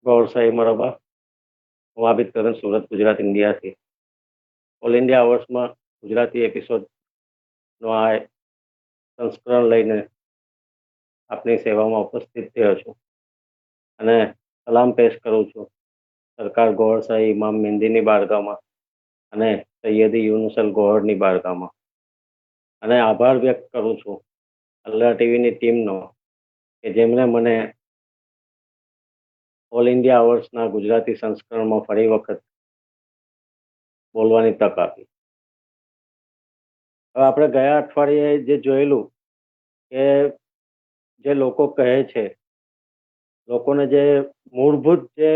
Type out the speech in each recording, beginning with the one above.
गौर साई मरहबा। હું આબિદ કરણ Surat Gujarat ઇન્ડિયાથી all India અવર્સમાં Gujarati એપિસોડનો આ સંસ્કરણ લઈને આપની સેવામાં ઉપસ્થિત થયો છું અને સલામ પેશ કરું છું સરકાર ગોહર શાહી ઇમામ મેંદીની બારગામાં અને સૈયદી યુનુસલ ગોહરની બારગામાં અને આભાર વ્યક્ત કરું છું અલ્લાહ ટીવીની ટીમનો કે જેમણે મને ઓલ ઇન્ડિયા અવર્સના ગુજરાતી સંસ્કરણમાં ફરી વખત બોલવાની તક આપી। હવે આપણે ગયા અઠવાડિયે જે જોયેલું કે જે લોકો કહે છે, લોકોને જે મૂળભૂત જે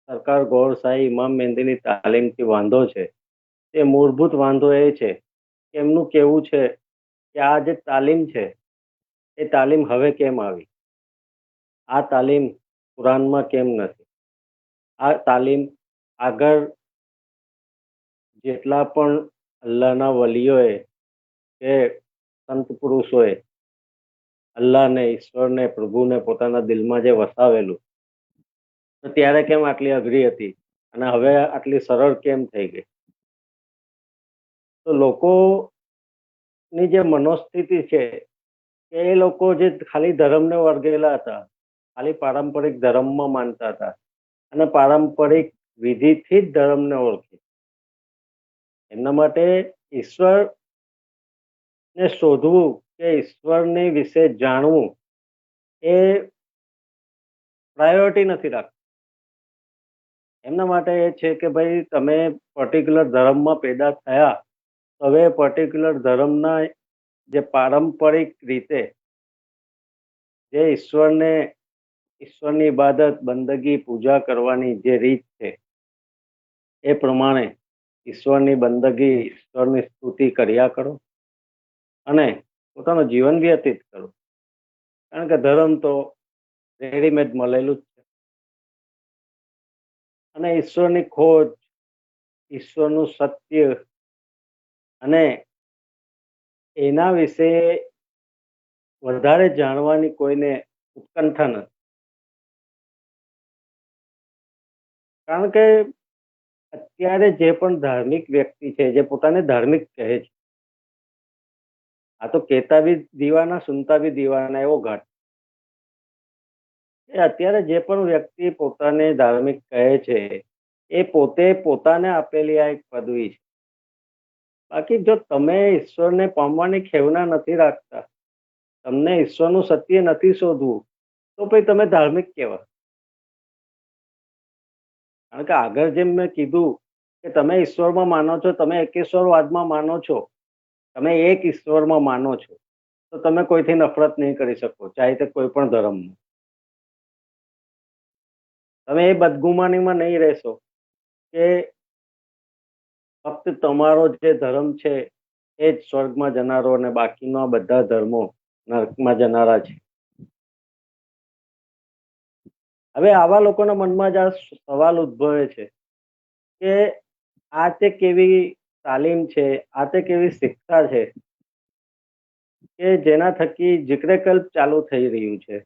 સરકાર ગોહર શાહી ઇમામ મેંદીની તાલીમથી વાંધો છે, તે મૂળભૂત વાંધો એ છે કે એમનું કહેવું છે કે આ જે તાલીમ છે એ તાલીમ હવે કેમ આવી, આ તાલીમ કુરાનમાં કેમ નથી, આ તાલીમ આગળ જેટલા પણ અલ્લાહના વલીઓએ કે સંત પુરુષોએ અલ્લાહને, ઈશ્વરને, પ્રભુને પોતાના દિલમાં જે વસાવેલું, તો ત્યારે કેમ આટલી અઘરી હતી અને હવે આટલી સરળ કેમ થઈ ગઈ। તો લોકોની જે મનોસ્થિતિ છે કે એ લોકો જે ખાલી ધર્મને વર્ગેલા હતા, ખાલી પારંપરિક ધર્મમાં માનતા હતા અને પારંપરિક વિધિથી જ ધર્મને ઓળખે, એમના માટે ઈશ્વરને શોધવું કે ઈશ્વરની વિશે જાણવું એ પ્રાયોરિટી નથી રાખતું। એમના માટે એ છે કે ભાઈ તમે પર્ટિક્યુલર ધર્મમાં પેદા થયા, હવે પર્ટિક્યુલર ધર્મના જે પારંપરિક રીતે જે ઈશ્વરની ઇબાદત, બંદગી, પૂજા કરવાની જે રીત છે એ પ્રમાણે ઈશ્વરની બંદગી, ઈશ્વરની સ્તુતિ કર્યા કરો અને પોતાનું જીવન વ્યતીત કરો, કારણ કે ધર્મ તો રેડીમેડ મળેલું જ છે અને ઈશ્વરની ખોજ, ઈશ્વરનું સત્ય અને એના વિશે વધારે જાણવાની કોઈને ઉત્કંઠા નથી, કારણ કે અત્યારે જે પણ ધાર્મિક વ્યક્તિ છે, જે પોતાને ધાર્મિક કહે છે, આ તો કહેતા બી દીવાના સુનતા બી દીવાના એવો ઘાટ, એ અત્યારે જે પણ વ્યક્તિ પોતાને ધાર્મિક કહે છે એ પોતે પોતાને આપેલી આ એક પદવી છે। બાકી જો તમે ઈશ્વરને પામવાની ખેવના નથી રાખતા, તમને ઈશ્વરનું સત્ય નથી શોધવું, તો પછી તમે ધાર્મિક કેવા? કારણ કે આગળ જેમ મેં કીધું કે તમે ઈશ્વરમાં માનો છો, તમે એકેશ્વરવાદમાં માનો છો, તમે એક ઈશ્વરમાં માનો છો, તો તમે કોઈથી નફરત નહીં કરી શકો, ચાહે તે કોઈ પણ ધર્મમાં। તમે એ બદગુમાનીમાં નહીં રહેશો કે ફક્ત તમારો જે ધર્મ છે એ જ સ્વર્ગમાં જનારો અને બાકીના બધા ધર્મો નરકમાં જનારા છે। હવે આવા લોકોના મનમાં જ આ સવાલ ઉદ્ભવે છે કે આ તે કેવી તાલીમ છે, આ તે કેવી શિક્ષા છે કે જેના થકી જિક્રે કલ્બ ચાલુ થઈ રહ્યું છે,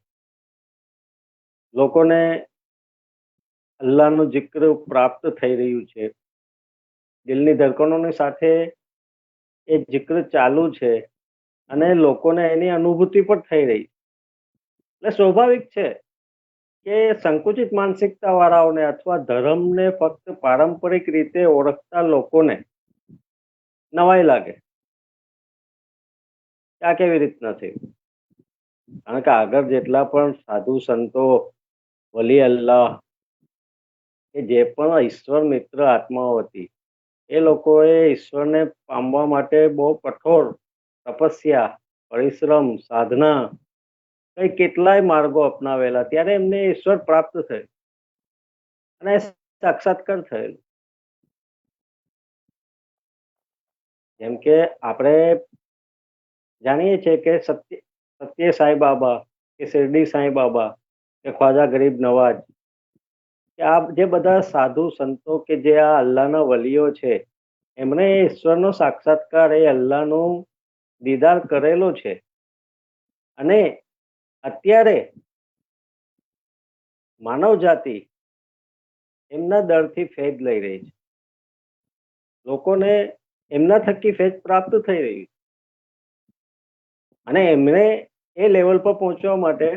લોકોને અલ્લાહનું જિક્ર પ્રાપ્ત થઈ રહ્યું છે, દિલની ધડકનોની સાથે એ જિક્ર ચાલુ છે અને લોકોને એની અનુભૂતિ પણ થઈ રહી છે। એટલે સ્વાભાવિક છે કે સંકુચિત માનસિકતા વાળાઓને અથવા ધર્મને ફક્ત પારંપરિક રીતે ઓળખતા લોકોને નવાઈ લાગે કે આ કેવી રીતના થયું, કારણ કે આગળ જેટલા પણ સાધુ સંતો, વલી અલ્લાહ કે જે પણ ઈશ્વર મિત્ર આત્માઓ હતી, એ લોકોએ ઈશ્વરને પામવા માટે બહુ કઠોર તપસ્યા, પરિશ્રમ, સાધના, કઈ કેટલાય માર્ગો અપનાવેલા, ત્યારે એમને ઈશ્વર પ્રાપ્ત થયું અને સાક્ષાત્કાર થયેલો। જેમ કે આપણે જાણીએ છીએ કે સત્ય સાંઈ બાબા કે શિરડી સાંઈ બાબા કે ખ્વાજા ગરીબ નવાજ કે આ જે બધા સાધુ સંતો કે જે આ અલ્લાહના વલીઓ છે, એમણે ઈશ્વરનો સાક્ષાત્કાર, એ અલ્લાહનો દીદાર કરેલો છે અને અત્યારે માનવ જાતિ એમના દરથી ફેજ લઈ રહી છે. લોકોને એમના થકી ફેજ પ્રાપ્ત થઈ રહી છે અને એમણે એ લેવલ પર પહોંચવા માટે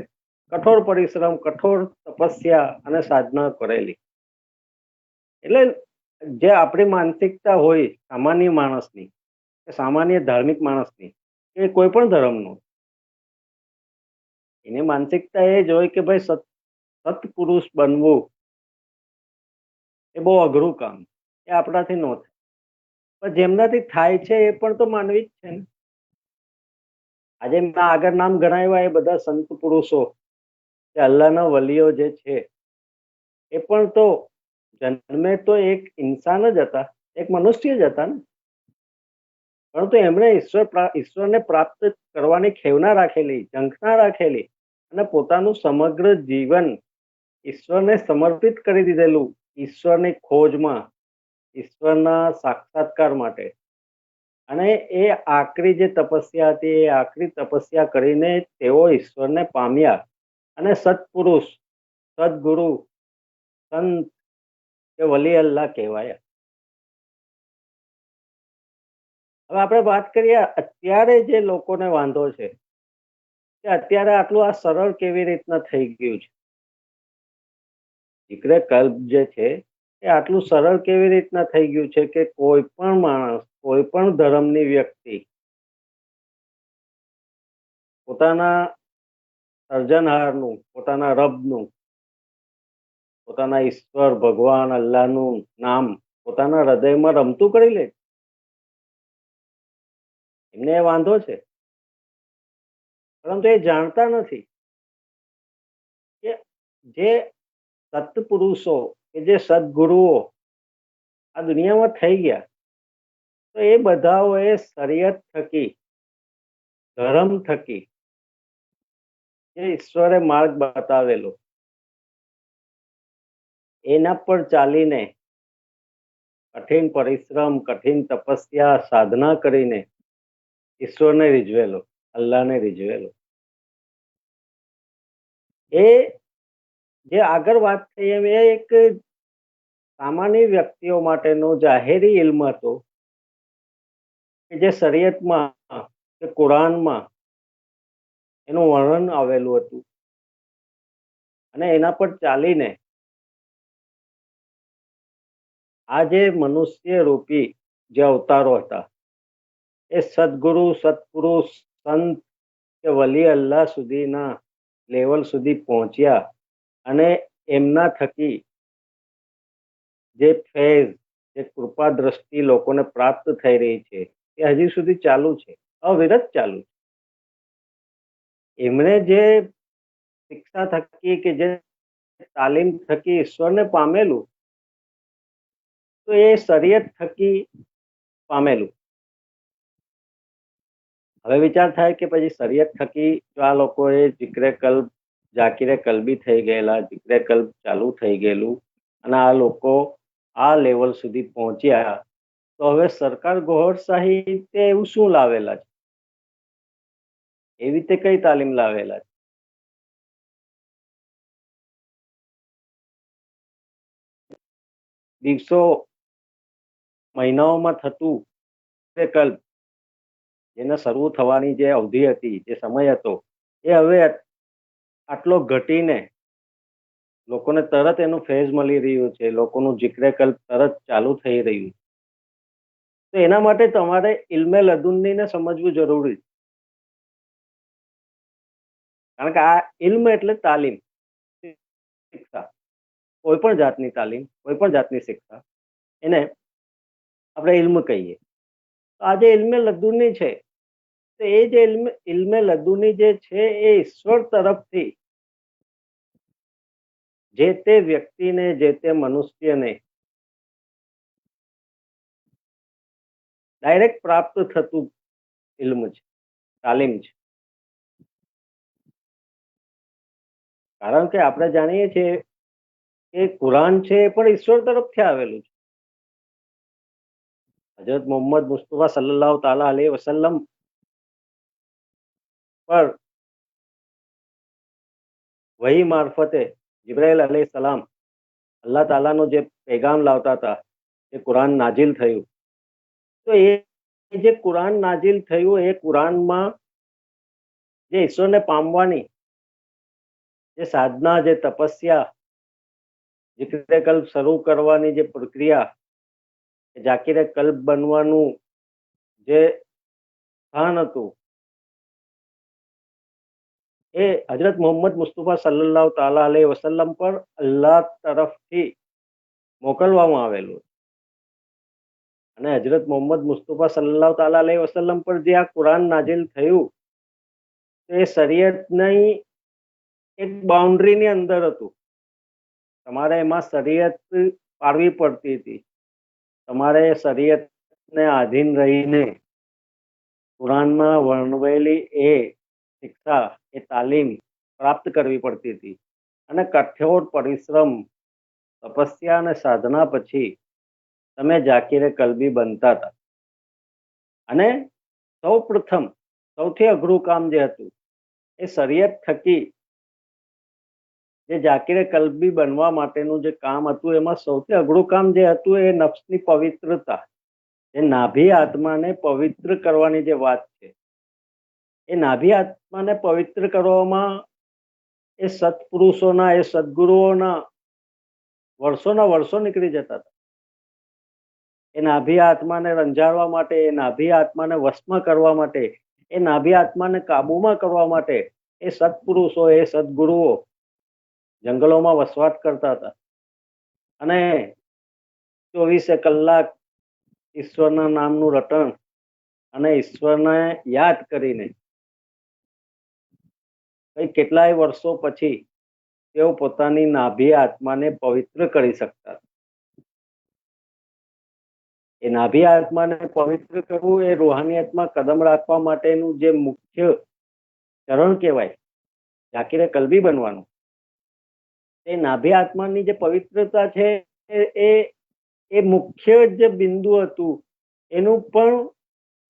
કઠોર પરિશ્રમ, કઠોર તપસ્યા અને સાધના કરેલી. એટલે જે આપણી માનસિકતા હોય સામાન્ય માણસની, સામાન્ય ધાર્મિક માણસની, કે કોઈ પણ ધર્મનું, એની માનસિકતા એ જ હોય કે ભાઈ સત્પુરુષ બનવું એ બહુ અઘરું કામ, એ આપણાથી ન થાય. પણ જેમનાથી થાય છે એ પણ તો માનવી જ છે ને. આજે મેં આગળ નામ ગણાવ્યા એ બધા સંત પુરુષો, કે અલ્લાહના વલીઓ જે છે, એ પણ તો જન્મે તો એક ઇન્સાન જ હતા, એક મનુષ્ય જ હતા ને. પરંતુ એમણે ઈશ્વરને પ્રાપ્ત કરવાની ખેવના રાખેલી, ઝંખના રાખેલી અને પોતાનું સમગ્ર જીવન ઈશ્વરને સમર્પિત કરી દીધેલું, ઈશ્વરની ખોજમાં, ઈશ્વરના સાક્ષાત્કાર માટે. અને એ આકરી જે તપસ્યા હતી, એ આકરી તપસ્યા કરીને તેઓ ઈશ્વરને પામ્યા અને સત્પુરુષ, સદગુરુ, સંત કે વલી અલ્લાહ કહેવાયા. હવે આપણે વાત કરીએ અત્યારે જે લોકોને વાંધો છે કે અત્યારે આટલું આ સરળ કેવી રીતના થઈ ગયું છે. જીક્રે કલ્બ જે છે એ આટલું સરળ કેવી રીતના થઈ ગયું છે કે કોઈ પણ માણસ, કોઈ પણ ધર્મની વ્યક્તિ પોતાના સર્જનહારનું, પોતાના રબનું, પોતાના ઈશ્વર ભગવાન અલ્લાહનું નામ પોતાના હૃદયમાં રમતું કરી લે. એમને એ વાંધો છે, પરંતુ એ જાણતા નથી કે જે સત્પુરુષો, કે જે સદગુરુઓ આ દુનિયામાં થઈ ગયા, તો એ બધાઓએ શરીયત થકી, ધર્મ થકી જે ઈશ્વરે માર્ગ બતાવેલો એના પર ચાલીને કઠિન પરિશ્રમ, કઠિન તપસ્યા, સાધના કરીને ઈશ્વરને રીઝવેલો, અલ્લાહને રીઝવેલો. એ જે આગળ વાત થઈ એમ એ એક સામાન્ય વ્યક્તિઓ માટેનો જાહેરી ઇલ્મ હતો કે જે શરીયતમાં, કે કુરાનમાં એનું વર્ણન આવેલું હતું અને એના પર ચાલીને આ જે મનુષ્ય રૂપી જે અવતારો હતા એ સદગુરુ, સત્પુરુષ, સંત કે વલી અલ્લાહ સુધીના લેવલ સુધી પહોંચ્યા અને એમના થકી જે ફેઝ, જે કૃપા દ્રષ્ટિ લોકોને પ્રાપ્ત થઈ રહી છે એ હજી સુધી ચાલુ છે, અવિરત ચાલુ છે. એમણે જે શિક્ષા થકી, કે જે તાલીમ થકી ઈશ્વરને પામેલું, તો એ શરીયત થકી પામેલું. હવે વિચાર થાય કે પછી શરીયત થકી જો આ લોકોએ જીક્રે કલ્બ, જાકીરે કલ્બી થઈ ગયેલા, જીક્રે કલ્બ ચાલુ થઈ ગયેલું અને આ લોકો આ લેવલ સુધી પહોંચ્યા, તો હવે સરકાર ગોહરશાહી તે એવું શું લાવેલા છે? એવી રીતે કઈ તાલીમ લાવેલા છે? દિવસો, મહિનાઓમાં થતું કલ્પ, જેને શરૂ થવાની જે અવધિ હતી, જે સમય હતો, એ હવે આટલો ઘટીને લોકોને તરત એનું ફેઝ મળી રહ્યું છે, લોકોનું જીક્રે કલ્પ તરત ચાલુ થઈ રહ્યું. તો એના માટે તમારે ઇલ્મે લદુન્નીને સમજવું જરૂરી છે. કારણ કે આ ઇલ્મ એટલે તાલીમ, શિક્ષા, કોઈ પણ જાતની તાલીમ, કોઈ પણ જાતની શિક્ષા, એને આપણે ઇલ્મ કહીએ. તો આ જે ઇલ્મે લદુન્ની છે, તો એ જે ઇલ્મે લદુની જે છે એ ઈશ્વર તરફથી જે તે વ્યક્તિને, જે તે મનુષ્યને ડાયરેક્ટ પ્રાપ્ત થતું ઇલ્મ છે, તાલીમ છે. કારણ કે આપણે જાણીએ છીએ કે કુરાન છે એ પણ ઈશ્વર તરફથી આવેલું છે. હજરત મોહમ્મદ મુસ્તફા સલ્લલ્લાહુ તાલા અલૈહિ વસલ્લમ પર વહી મારફતે जिब्राइल अलैहिस्सलाम अल्लाह तालाનો જે પેગામ લાવતા હતા, એ કુરાન નાઝિલ થયું, તો એ જે કુરાન નાઝિલ થયું એ કુરાનમાં જે ઈશ્વરને પામવાની જે સાધના, જે તપસ્યા, જિક્રે કલ્બ શરૂ કરવાની જે પ્રક્રિયા, જાકીરે કલ્બ બનવાનું જે સ્થાન હતું, એ હજરત મોહમ્મદ મુસ્તફા સલ્લલ્લાહુ તાલા અલૈહિ વસલ્લમ પર અલ્લાહ તરફથી મોકલવામાં આવેલું. અને હજરત મોહમ્મદ મુસ્તફા સલ્લલ્લાહુ તાલા અલૈહિ વસલ્લમ પર જે આ કુરાન નાઝિલ થયું, એ શરીયતની એક બાઉન્ડ્રીની અંદર હતું. તમારે એમાં શરીયત પાળવી પડતી હતી. તમારે શરીયતને આધીન રહીને કુરાનમાં વર્ણવેલી એ શિક્ષા, એ તાલીમ પ્રાપ્ત કરવી પડતી હતી. અને કઠોર પરિશ્રમ, તપસ્યા અને સાધના પછી તમે જાકીરે કલ્બી બનતા હતા. અને સૌ પ્રથમ સૌથી અઘરું કામ જે હતું, એ શરીયત થકી જે જાકીરે કલ્બી બનવા માટેનું જે કામ હતું, એમાં સૌથી અઘરું કામ જે હતું, એ નફ્સની પવિત્રતા, એ નાભી આત્માને પવિત્ર કરવાની જે વાત છે, એ નાભી આત્માને પવિત્ર કરવામાં એ સત્પુરુષોના, એ સદગુરુઓના વર્ષોના વર્ષો નીકળી જતા હતા. એ નાભી આત્માને રંજાડવા માટે, એ નાભી આત્માને વશમાં કરવા માટે, એ નાભી આત્માને કાબુમાં કરવા માટે એ સત્પુરુષો, એ સદગુરુઓ જંગલોમાં વસવાટ કરતા હતા. અને 24 કલાક ઈશ્વરના નામનું રટણ અને ઈશ્વરને યાદ કરીને કેટલાય વર્ષો પછી તેઓ પોતાની નાભી આત્માને પવિત્ર કરી શકતા. એ નાભી આત્માને પવિત્ર કરવું એ રૂહાનિયતમાં કદમ રાખવા માટેનું જે મુખ્ય ચરણ કહેવાય, જાકીરે કલ્બી બનવાનું. એ નાભી આત્માની જે પવિત્રતા છે, એ એ મુખ્ય જે બિંદુ હતું, એનું પણ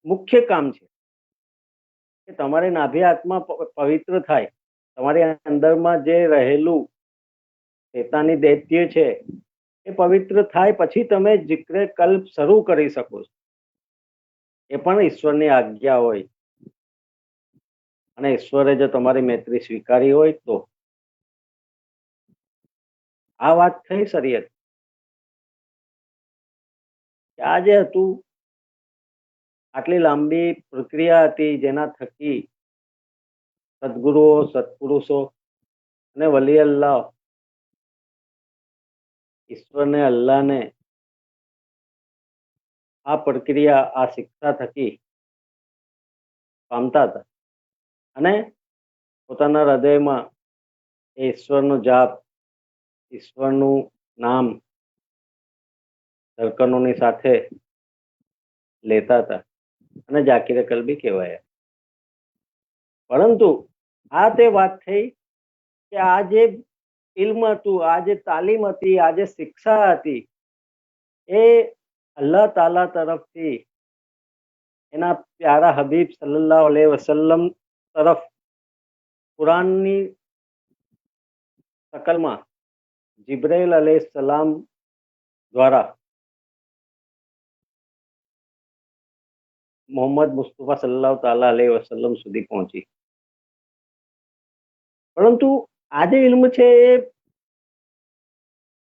મુખ્ય કામ છે કે તમારે નાભી આત્મા પવિત્ર થાય, તમારી અંદરમાં જે રહેલું શેતાની દૈત્ય છે એ પવિત્ર થાય, પછી તમે જિક્રે કલ્બ શરૂ કરી શકો છો. એ પણ ઈશ્વરની આજ્ઞા હોય અને ઈશ્વરે જો તમારી મૈત્રી સ્વીકારી હોય તો. આ વાત થઈ શરીયત. આ જે હતું, આટલી લાંબી પ્રક્રિયા હતી, જેના થકી સદગુરુઓ, સત્પુરુષો અને વલી અલ્લાહ ઈશ્વરને, અલ્લાહને આ પ્રક્રિયા, આ શિક્ષા થકી પામતા હતા. અને પોતાના હૃદયમાં એ ઈશ્વરનો જાપ, ઈશ્વરનું નામ ધડકનોની સાથે લેતા હતા અને જાકીરે કલ્બી કહેવાયા. પરંતુ આ તે વાત થઈ કે આ જે ઇલ્મ હતું, આ જે તાલીમ હતી, આ જે શિક્ષા હતી, એ અલ્લાહ તાલા તરફથી એના પ્યારા હબીબ સલ્લલ્લાહુ અલૈહિ વસલ્લમ તરફ કુરાનની શકલમાં જિબ્રાઈલ અલૈહિસ્સલામ દ્વારા મોહમ્મદ મુસ્તફા સલ્લલ્લાહુ તાલા અલૈહિ વસલ્લમ સુધી પહોંચી. પરંતુ આ જે ઇલ્મ છે, એ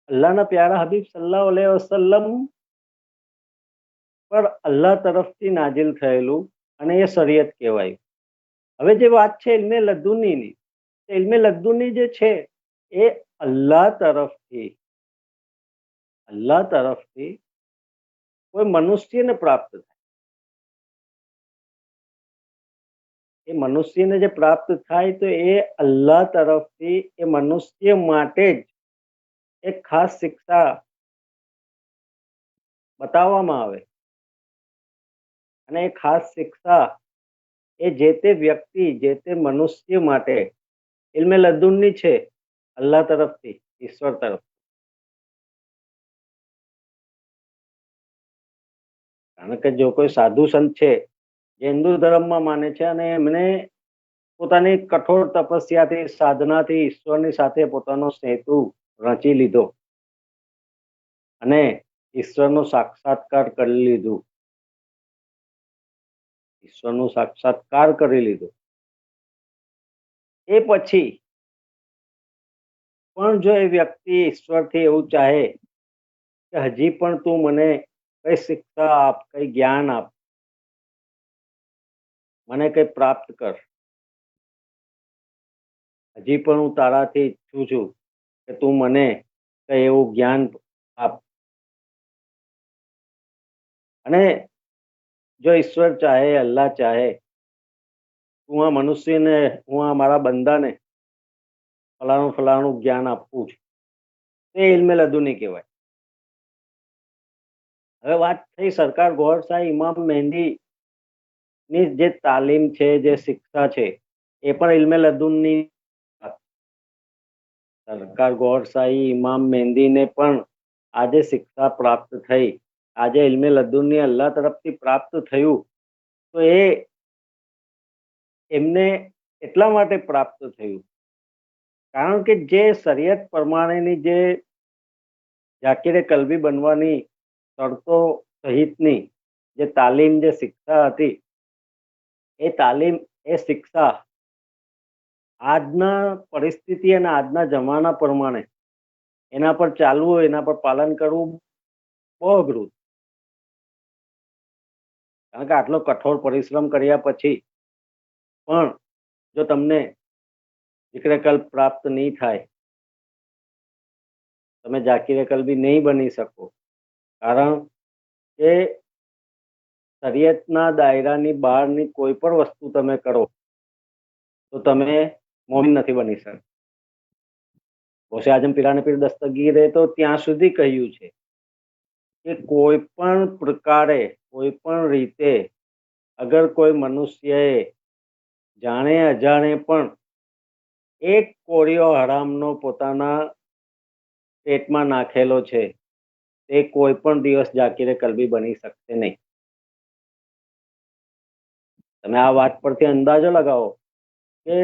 અલ્લાહના પ્યારા હબીબ સલ્લલ્લાહુ અલૈહિ વસલ્લમ પર અલ્લાહ તરફથી નાઝિલ થયેલું, અને એ શરીયત કહેવાય. હવે જે વાત છે ઇલ્મે લદુનીની, ઇલ્મે લદુની જે છે એ અલ્લાહ તરફથી કોઈ મનુષ્યને પ્રાપ્ત થાય. એ મનુષ્યને જે પ્રાપ્ત થાય, તો એ અલ્લાહ તરફથી એ મનુષ્ય માટે જ એક ખાસ શિક્ષા બતાવવામાં આવે. અને એ ખાસ શિક્ષા એ જે તે વ્યક્તિ, જે તે મનુષ્ય માટે ઇલ્મે લદુનની છે, અલ્લાહ તરફથી, ઈશ્વર તરફ. કારણ કે જો કોઈ સાધુ સંત છે જે હિન્દુ ધર્મમાં માને છે અને એમને પોતાની કઠોર તપસ્યાથી સાધનાથી ઈશ્વરની સાથે પોતાનો સેતુ રચી લીધો અને ઈશ્વરનો સાક્ષાત્કાર કરી લીધું. ઈશ્વરનો સાક્ષાત્કાર કરી લીધો એ પછી પણ જો એ વ્યક્તિ ઈશ્વરથી એવું ચાહે કે હજી પણ તું મને કઈ શિક્ષા આપ, કઈ જ્ઞાન આપ, મને કઈ પ્રાપ્ત કર, હજી પણ હું તારાથી ઈચ્છું છું કે તું મને કઈ એવું જ્ઞાન આપ. અને જો ઈશ્વર ચાહે, અલ્લાહ ચાહે, હું આ મનુષ્યને, હું આ મારા બંદાને ફલાણું ફલાણું જ્ઞાન આપવું છું, એ ઇલ્મે લદુની કહેવાય. હવે વાત થઈ સરકાર ગોહર શાહ ઇમામ મહેંદી ની જે તાલીમ છે, જે શિક્ષા છે, એ પણ ઇલ્મે લદુનની. સરકાર ગોહર શાહી ઇમામ મહેંદીને પણ આજે શિક્ષા પ્રાપ્ત થઈ, આજે ઇલ્મે લદુની અલ્લાહ તરફથી પ્રાપ્ત થયું, તો એ એમને એટલા માટે પ્રાપ્ત થયું કારણ કે જે શરિયત પ્રમાણેની જે જાકીરે કલબી બનવાની શરતો સહિતની જે તાલીમ, જે શિક્ષા હતી, એ તાલીમ, એ શિક્ષા આજના પરિસ્થિતિ અને આજના જમાના પ્રમાણે એના પર ચાલવું, એના પર પાલન કરવું બહુ અઘરું. કારણ કે આટલો કઠોર પરિશ્રમ કર્યા પછી પણ જો તમને જિક્રે કલ્બ પ્રાપ્ત નહીં થાય, તમે જાકીરે કલ્બી નહીં બની શકો, કારણ કે શરિયતના દાયરાની બહારની કોઈ પણ વસ્તુ તમે કરો તો તમે મોમિન નથી બની શકતા. ગૌસે આઝમ પીરાને પીર દસ્તગીરે તો ત્યાં સુધી કહ્યું છે કે કોઈ પણ પ્રકારે, કોઈ પણ રીતે અગર કોઈ મનુષ્યએ જાણે અજાણે પણ એક કોળિયો હરામનો પોતાના પેટમાં નાખેલો છે, તે કોઈ પણ દિવસ જાકીરે કલબી બની શકશે નહીં. તમે આ વાત પરથી અંદાજો લગાવો કે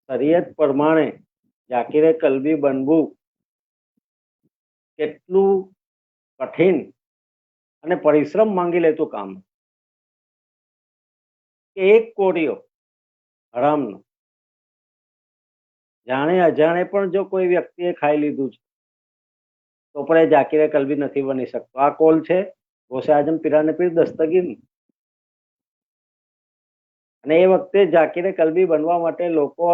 શરિયત પ્રમાણે જાકીરે કલબી બનવું કેટલું કઠિન અને પરિશ્રમ માંગી લેતું કામ. એક કોળિયો હરામનો જાણે અજાણે પણ જો કોઈ વ્યક્તિએ ખાઈ લીધું છે તો પણ એ જાકીરે કલબી નથી બની શકતો. આ કોલ છે ગૌસે આઝમ પીરાને પીર દસ્તગીર. અને એ વખતે જાકીરે કલબી બનવા માટે લોકો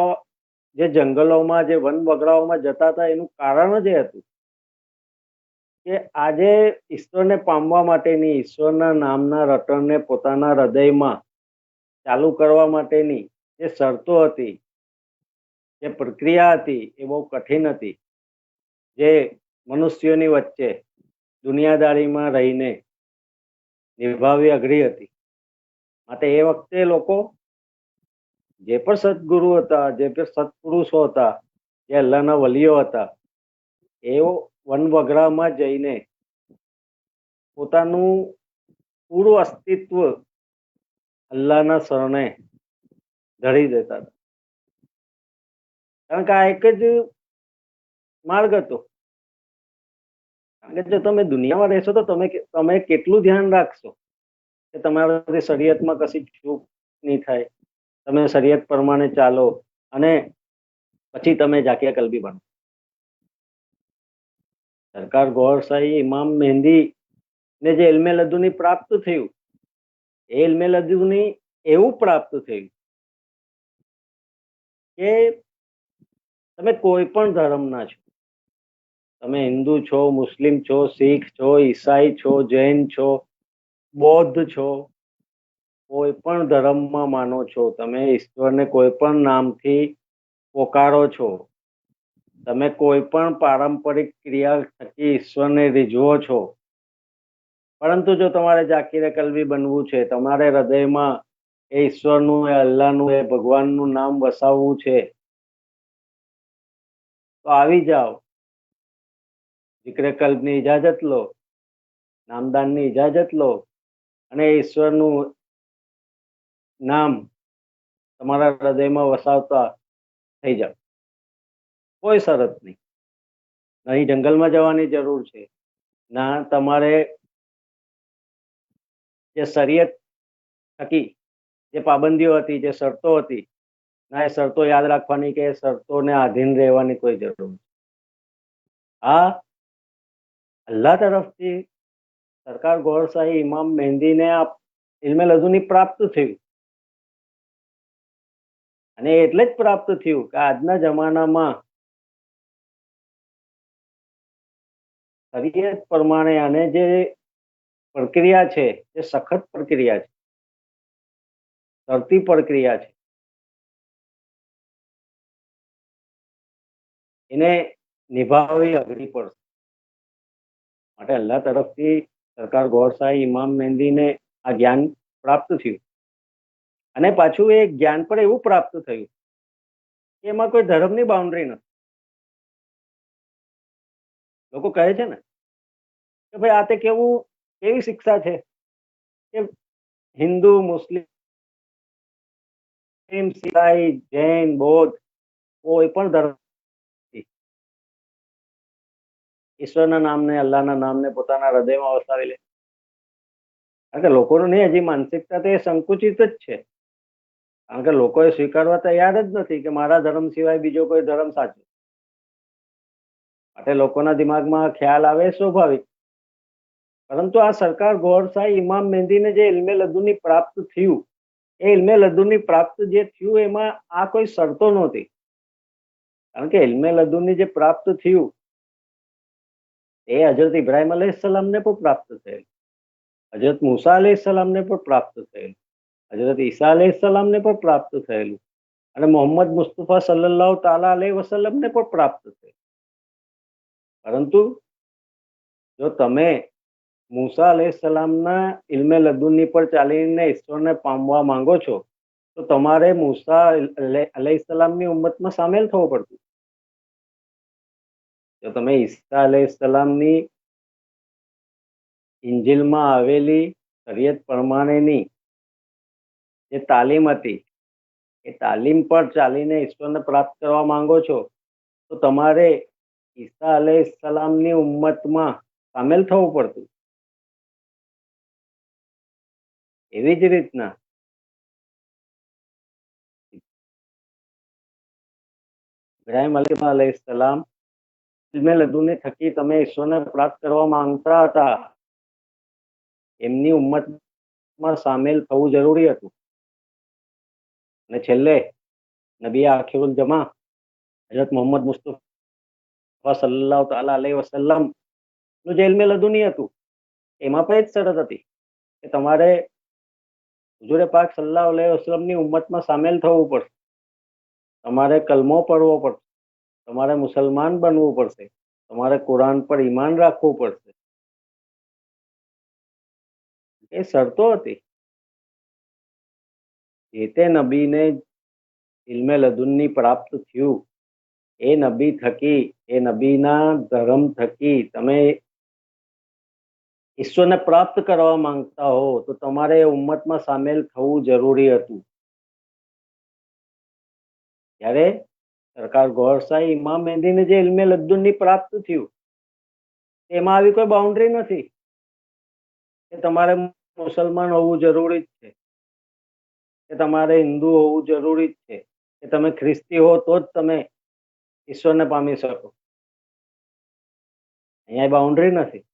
જે જંગલોમાં, જે વન વગડાઓમાં જતા હતા, એનું કારણ જ એ હતું કે આજે ઈશ્વરને પામવા માટેની, ઈશ્વરના નામના રટણને પોતાના હૃદયમાં ચાલુ કરવા માટેની જે શરતો હતી, જે પ્રક્રિયા હતી, એ બહુ કઠિન હતી, જે મનુષ્યોની વચ્ચે દુનિયાદારીમાં રહીને નિભાવવી અઘરી હતી. માટે એ વખતે લોકો જે પણ સદગુરુ હતા, જે પણ સત્પુરુષો હતા, જે અલ્લાહના વલીઓ હતા, એઓ વન વગડામાં જઈને પોતાનું પૂરું અસ્તિત્વ અલ્લાહના શરણે ધરી દેતા હતા. કારણ કે આ એક જ માર્ગ હતો. કારણ કે જો તમે દુનિયામાં રહેશો તો તમે કેટલું ધ્યાન રાખશો કે તમારાથી શરીયતમાં કશી ચૂક નહીં થાય, તમે શરીયત પ્રમાણે ચાલો અને પછી તમે જાકીરે કલબી બનો. સરકાર ગોહર શાહી ઇમામ મહેંદી ને જે ઇલ્મે લદુની પ્રાપ્ત થયું, એ ઇલ્મે લદુની એવું પ્રાપ્ત થયું કે તમે કોઈ પણ ધર્મના છો, તમે હિન્દુ છો, મુસ્લિમ છો, શીખ છો, ઈસાઈ છો, જૈન છો, બૌદ્ધ છો, કોઈ પણ ધર્મમાં માનો છો, તમે ઈશ્વરને કોઈ પણ નામથી પોકારો છો, તમે કોઈ પણ પારંપરિક ક્રિયા થકી ઈશ્વરને રીઝવો છો, પરંતુ જો તમારે જાકીરે કલબી બનવું છે, તમારે હૃદયમાં એ ઈશ્વરનું, એ અલ્લાહનું, એ ભગવાનનું નામ વસાવવું છે, તો આવી જાઓ, જિક્રે કલ્બની ઇજાજત લો, નામદાનની ઇજાજત લો અને ઈશ્વરનું નામ તમારા હૃદયમાં વસાવતા થઈ જાવ, કોઈ શરત નહીં. નહીં જંગલમાં જવાની જરૂર છે, ના તમારે જે શરીયત થકી જે પાબંદીઓ હતી, જે શરતો હતી, ના એ શરતો યાદ રાખવાની કે શરતોને આધીન રહેવાની કોઈ જરૂર નથી. આ અલ્લાહ તરફથી સરકાર ગોર શાહી ઇમામ મહેંદીને આ ઇલ્મે લદુની પ્રાપ્ત થયું. અને એટલે જ પ્રાપ્ત થયું કે આજના જમાનામાં શરીયત પ્રમાણે અને જે પ્રક્રિયા છે, જે સખત પ્રક્રિયા છે, શરતી પ્રક્રિયા છે, એને નિભાવવી અઘરી પડશે. માટે અલ્લાહ તરફથી સરકાર ગોર શાહી ઇમામ મહેંદીને આ જ્ઞાન પ્રાપ્ત થયું. અને પાછું એ જ્ઞાન પણ એવું પ્રાપ્ત થયું કે એમાં કોઈ ધર્મની બાઉન્ડ્રી નથી. લોકો કહે છે ને કે ભાઈ આ તે કેવી શિક્ષા છે કે હિન્દુ, મુસ્લિમ, ઈસાઈ, જૈન, બૌદ્ધ, કોઈ પણ ધર્મ ઈશ્વરના નામને, અલ્લાહના નામને પોતાના હૃદયમાં વસાવી લે. કારણ કે લોકોનું નહીં, હજી માનસિકતા તો એ સંકુચિત જ છે. કારણ કે લોકો એ સ્વીકારવા તૈયાર જ નથી કે મારા ધર્મ સિવાય બીજો કોઈ ધર્મ સાચો. માટે લોકોના દિમાગમાં ખ્યાલ આવે સ્વાભાવિક. પરંતુ આ સરકાર ગોર શાહી ઇમામ મહેંદીને જે ઇલ્મે લદુની પ્રાપ્ત થયું, એ ઇલ્મે લદુની પ્રાપ્ત જે થયું એમાં આ કોઈ શરતો નહોતી. કારણ કે ઇલ્મે લદુની જે પ્રાપ્ત થયું એ હજરત ઇબ્રાહિમ અલૈહિસ્સલામને પણ પ્રાપ્ત થયેલ, હજરત મૂસા અલૈહિસ્સલામને પણ પ્રાપ્ત થયેલું, હજરત ઈસા અલૈહિસ્સલામને પણ પ્રાપ્ત થયેલું, અને મોહમ્મદ મુસ્તફા સલ્લલ્લાહુ તાલા અલૈહિ વસલ્લમને પણ પ્રાપ્ત થયેલું. પરંતુ જો તમે મૂસા અલૈહિસ્સલામના ઇલ્મે લદુની પર ચાલીને ઈશ્વરને પામવા માંગો છો તો તમારે મૂસા અલૈહિસ્સલામની ઉમ્મતમાં સામેલ થવું પડતું. જો તમે ઈસા અલૈહિસ્સલામની ઇંજીલમાં આવેલી શરીયત પ્રમાણેની જે તાલીમ હતી એ તાલીમ પર ચાલીને ઈશ્વરને પ્રાપ્ત કરવા માંગો છો તો તમારે ઈસા અલૈહિસ્સલામની ઉમ્મતમાં સામેલ થવું પડતું. એવી જ રીતના ઇબ્રાહિમ અલૈહિસ્સલામ ઇલ્મે લદુની થકી તમે ઈશ્વરને પ્રાપ્ત કરવા માંગતા હતા, એમની ઉમ્મતમાં સામેલ થવું જરૂરી હતું. અને છેલ્લે નબી આખિરુલ જમા હજરત મોહમ્મદ મુસ્તફા સલ્લલ્લાહુ તાલા અલૈહિ વસલ્લમ નું જે ઇલ્મે લદુની હતું એમાં પણ એક શરત હતી કે તમારે હુજૂરે પાક સલ્લલ્લાહુ અલૈહિ વસલ્લમની ઉમ્મતમાં સામેલ થવું પડશે, તમારે કલમો પડવો પડશે, તમારે મુસલમાન બનવું પડશે, તમારે કુરાન પર ઈમાન રાખવું પડશે. એ શરતો હતી. જે તે નબીને ઇલ્મે લદુનની પ્રાપ્ત થયું, એ નબી થકી, એ નબીના ધર્મ થકી તમે ઈશ્વરને પ્રાપ્ત કરવા માંગતા હો તો તમારે એ ઉમ્મતમાં સામેલ થવું જરૂરી હતું. ત્યારે સરકાર ગોર શાહી ઇમામ મહેંદીને જે ઇલ્મે લદુનની પ્રાપ્ત થયું એમાં આવી કોઈ બાઉન્ડ્રી નથી કે તમારે મુસલમાન હોવું જરૂરી જ છે, કે તમારે હિન્દુ હોવું જરૂરી જ છે, કે તમે ખ્રિસ્તી હો તો જ તમે ઈશ્વરને પામી શકો. અહીંયા બાઉન્ડ્રી નથી.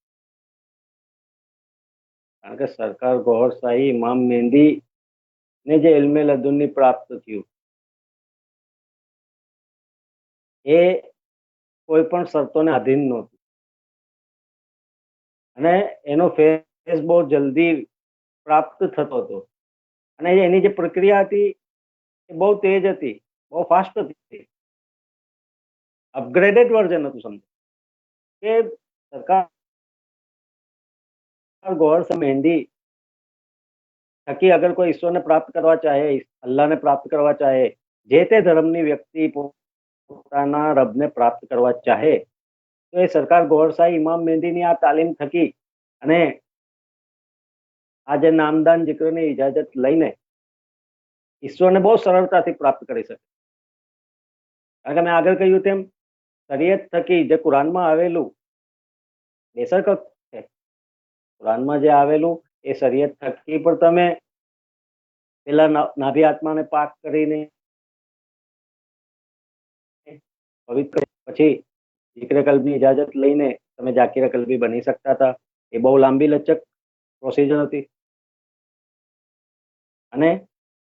કારણ કે સરકાર ગોર શાહી ઇમામ મહેંદી ને જે ઇલ્મે લદુનની પ્રાપ્ત થયું એ કોઈ પણ શરતોને આધીન નહોતું. અને એનો ફેઝ બહુ જલ્દી પ્રાપ્ત થતો હતો. અને એની જે પ્રક્રિયા હતી એ બહુ તેજ હતી, બહુ ફાસ્ટ હતી, અપગ્રેડેડ વર્ઝન હતું. સમજો કે સરકાર ગોર મહેંદી થકી અગર કોઈ ઈશ્વરને પ્રાપ્ત કરવા ચાહે, અલ્લાહને પ્રાપ્ત કરવા ચાહે, જે તે ધર્મની વ્યક્તિ પોતાના રબને પ્રાપ્ત કરવા ચાહે તો એ સરકાર ગોર શાહી ઇમામ મહેંદીની આ તાલીમ થકી અને આ જે નામદાન જિક્રની ઇજાજત લઈને ઈશ્વરને બહુ સરળતાથી પ્રાપ્ત કરી શકે. કારણ કે મેં આગળ કહ્યું તેમ શરીયત થકી જે કુરાનમાં આવેલું બેશક છે, કુરાનમાં જે આવેલું એ શરીયત થકી પણ તમે પેલા નાભી આત્માને પાક કરીને પવિત્ર પછી જિક્ર કલ્બની ઇજાજત લઈને તમે જાકીર કલ્બી બની શકતા હતા. એ બહુ લાંબી લચક પ્રોસિજર હતી અને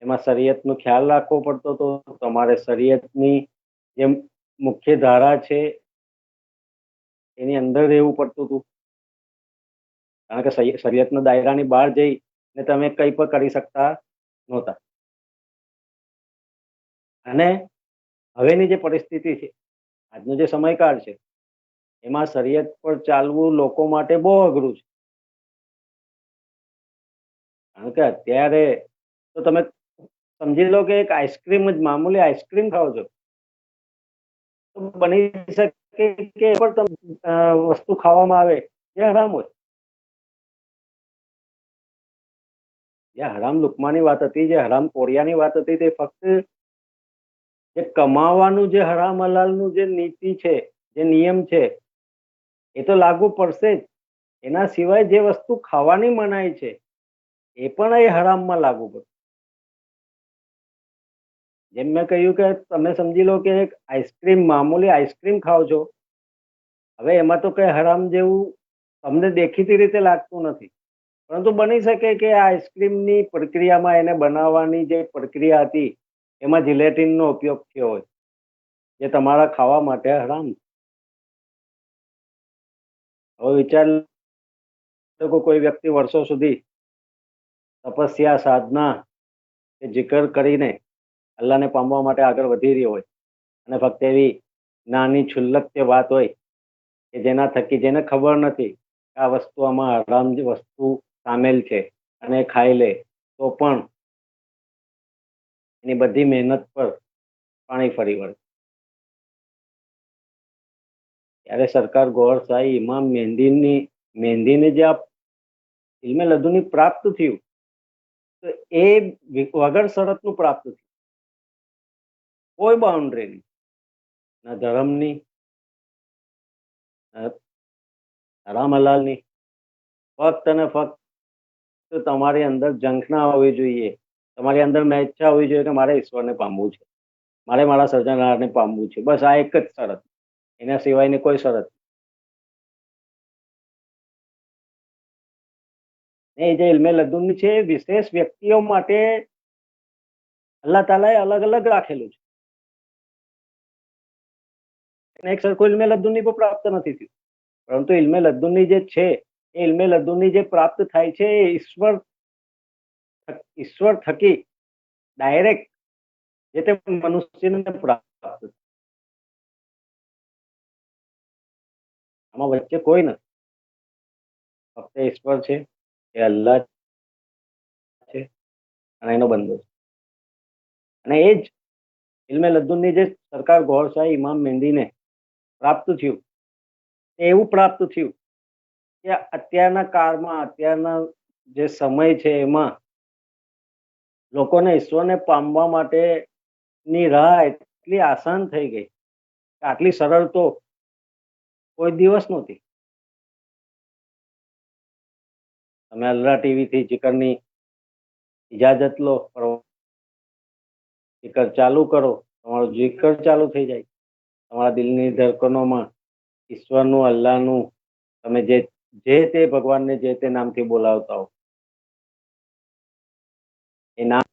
એમાં શરીયતનો ખ્યાલ રાખવો પડતો હતો. તમારે શરીયતની જે મુખ્ય ધારા છે એની અંદર રહેવું પડતું હતું. કારણ કે શરીયતના દાયરાની બહાર જઈને તમે કંઈ પણ કરી શકતા નહોતા. અને હવેની જે પરિસ્થિતિ છે, આજનો જે સમયકાળ છે, એમાં શરીયત પર ચાલવું લોકો માટે બહુ અઘરું છે. કારણ કે અત્યારે તો તમે સમજી લો કે એક આઈસ્ક્રીમ જ મામૂલી આઈસ્ક્રીમ ખાઓ છો તો બની શકે કે પણ વસ્તુ ખાવામાં આવે જે હરામ હોય. જે હરામ લુકમાની વાત હતી, જે હરામ કોરિયાની વાત હતી, તે ફક્ત જે કમાવાનું જે હરામ હલાલનું જે નીતિ છે, જે નિયમ છે, એ તો લાગુ પડશે જ. એના સિવાય જે વસ્તુ ખાવાની મનાઈ છે એ પણ એ હરામમાં લાગુ પડશે. જેમ મેં કહ્યું કે તમે સમજી લો કે એક આઈસ્ક્રીમ મામૂલી આઈસ્ક્રીમ ખાઓ છો, હવે એમાં તો કઈ હરામ જેવું તમને દેખીતી રીતે લાગતું નથી. પરંતુ બની શકે કે આ આઈસ્ક્રીમની પ્રક્રિયામાં એને બનાવવાની જે પ્રક્રિયા હતી એમાં જિલેટીનનો ઉપયોગ થયો હોય જે તમારા ખાવા માટે હરામ. હવે વિચાર લો કોઈ વ્યક્તિ વર્ષો સુધી તપસ્યા, સાધના કે જિકર કરીને અલ્લાહને પામવા માટે આગળ વધી રહ્યો હોય અને ફક્ત એવી નાની છુલ્લક કે વાત હોય કે જેના થકી જેને ખબર નથી આ વસ્તુ આમાં હરામ જે વસ્તુ સામેલ છે અને ખાઈ લે તો પણ એની બધી મહેનત પર પાણી ફરી વળે. ત્યારે સરકાર ગોર શાહી ઇમામ મહેંદીને જે આ ઇલ્મે લદુની પ્રાપ્ત થયું તો એ વગર શરતનું પ્રાપ્ત થયું. કોઈ બાઉન્ડ્રી નહીં, ના ધર્મની, હરામ હલાલની. ફક્ત અને ફક્ત તમારી અંદર ઝંખના હોવી જોઈએ, તમારી અંદર ઈચ્છા હોવી જોઈએ કે મારે ઈશ્વરને પામવું છે, મારે મારા સર્જનહારને પામવું છે. બસ આ એક જ શરત, એના સિવાયની કોઈ શરત. એ જે ઇલ્મે લદુન છે વિશેષ વ્યક્તિઓ માટે અલ્લાહ તાલાએ અલગ અલગ રાખેલું છે. એક સરખું ઇલ્મે લદુની પણ પ્રાપ્ત નથી થયું. પરંતુ ઇલ્મે લદુની જે છે એ ઇલ્મે લદુની જે પ્રાપ્ત થાય છે એ ઈશ્વર થકી ડાયરેક્ટ જે તે મનુષ્યને પ્રાપ્ત. આમાં વચ્ચે કોઈ નથી, ફક્ત ઈશ્વર છે, એ અલ્લાહ છે અને એનો બંદો છે. અને એ જ ઇલ્મે લદુનની જે સરકાર ગોર શાહી ઇમામ મહેંદીને પ્રાપ્ત થયું એવું પ્રાપ્ત થયું કે અત્યારના કાળમાં, અત્યારના જે સમય છે એમાં લોકોને ઈશ્વરને પામવા માટેની રાહ એટલી આસાન થઈ ગઈ કે આટલી સરળ તો કોઈ દિવસ નહોતી. તમે અલ્લાહ ટીવીથી જિકરની ઇજાજત લો, જિકર ચાલુ કરો, તમારું જિકર ચાલુ થઈ જાય. તમારા દિલની ધડકનોમાં ઈશ્વરનું, અલ્લાહનું, તમે જે તે ભગવાનને જે તે નામથી બોલાવતા હો એ નામ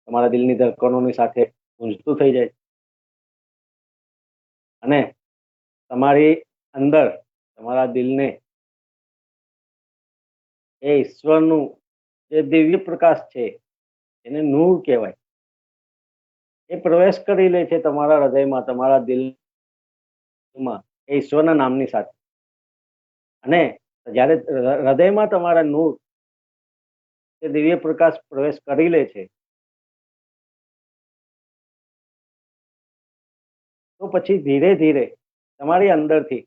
તમારા દિલની ધડકનોની સાથે ગુંજતું થઈ જાય અને તમારી અંદર, તમારા દિલને એ ઈશ્વરનું જે દિવ્ય પ્રકાશ છે એને નૂર કહેવાય, એ પ્રવેશ કરી લે છે તમારા હૃદયમાં, તમારા દિલમાં, એ ઈશ્વરના નામની સાથે. અને જ્યારે હૃદયમાં તમારા નૂર એ દિવ્ય પ્રકાશ પ્રવેશ કરી લે છે તો પછી ધીરે ધીરે તમારી અંદરથી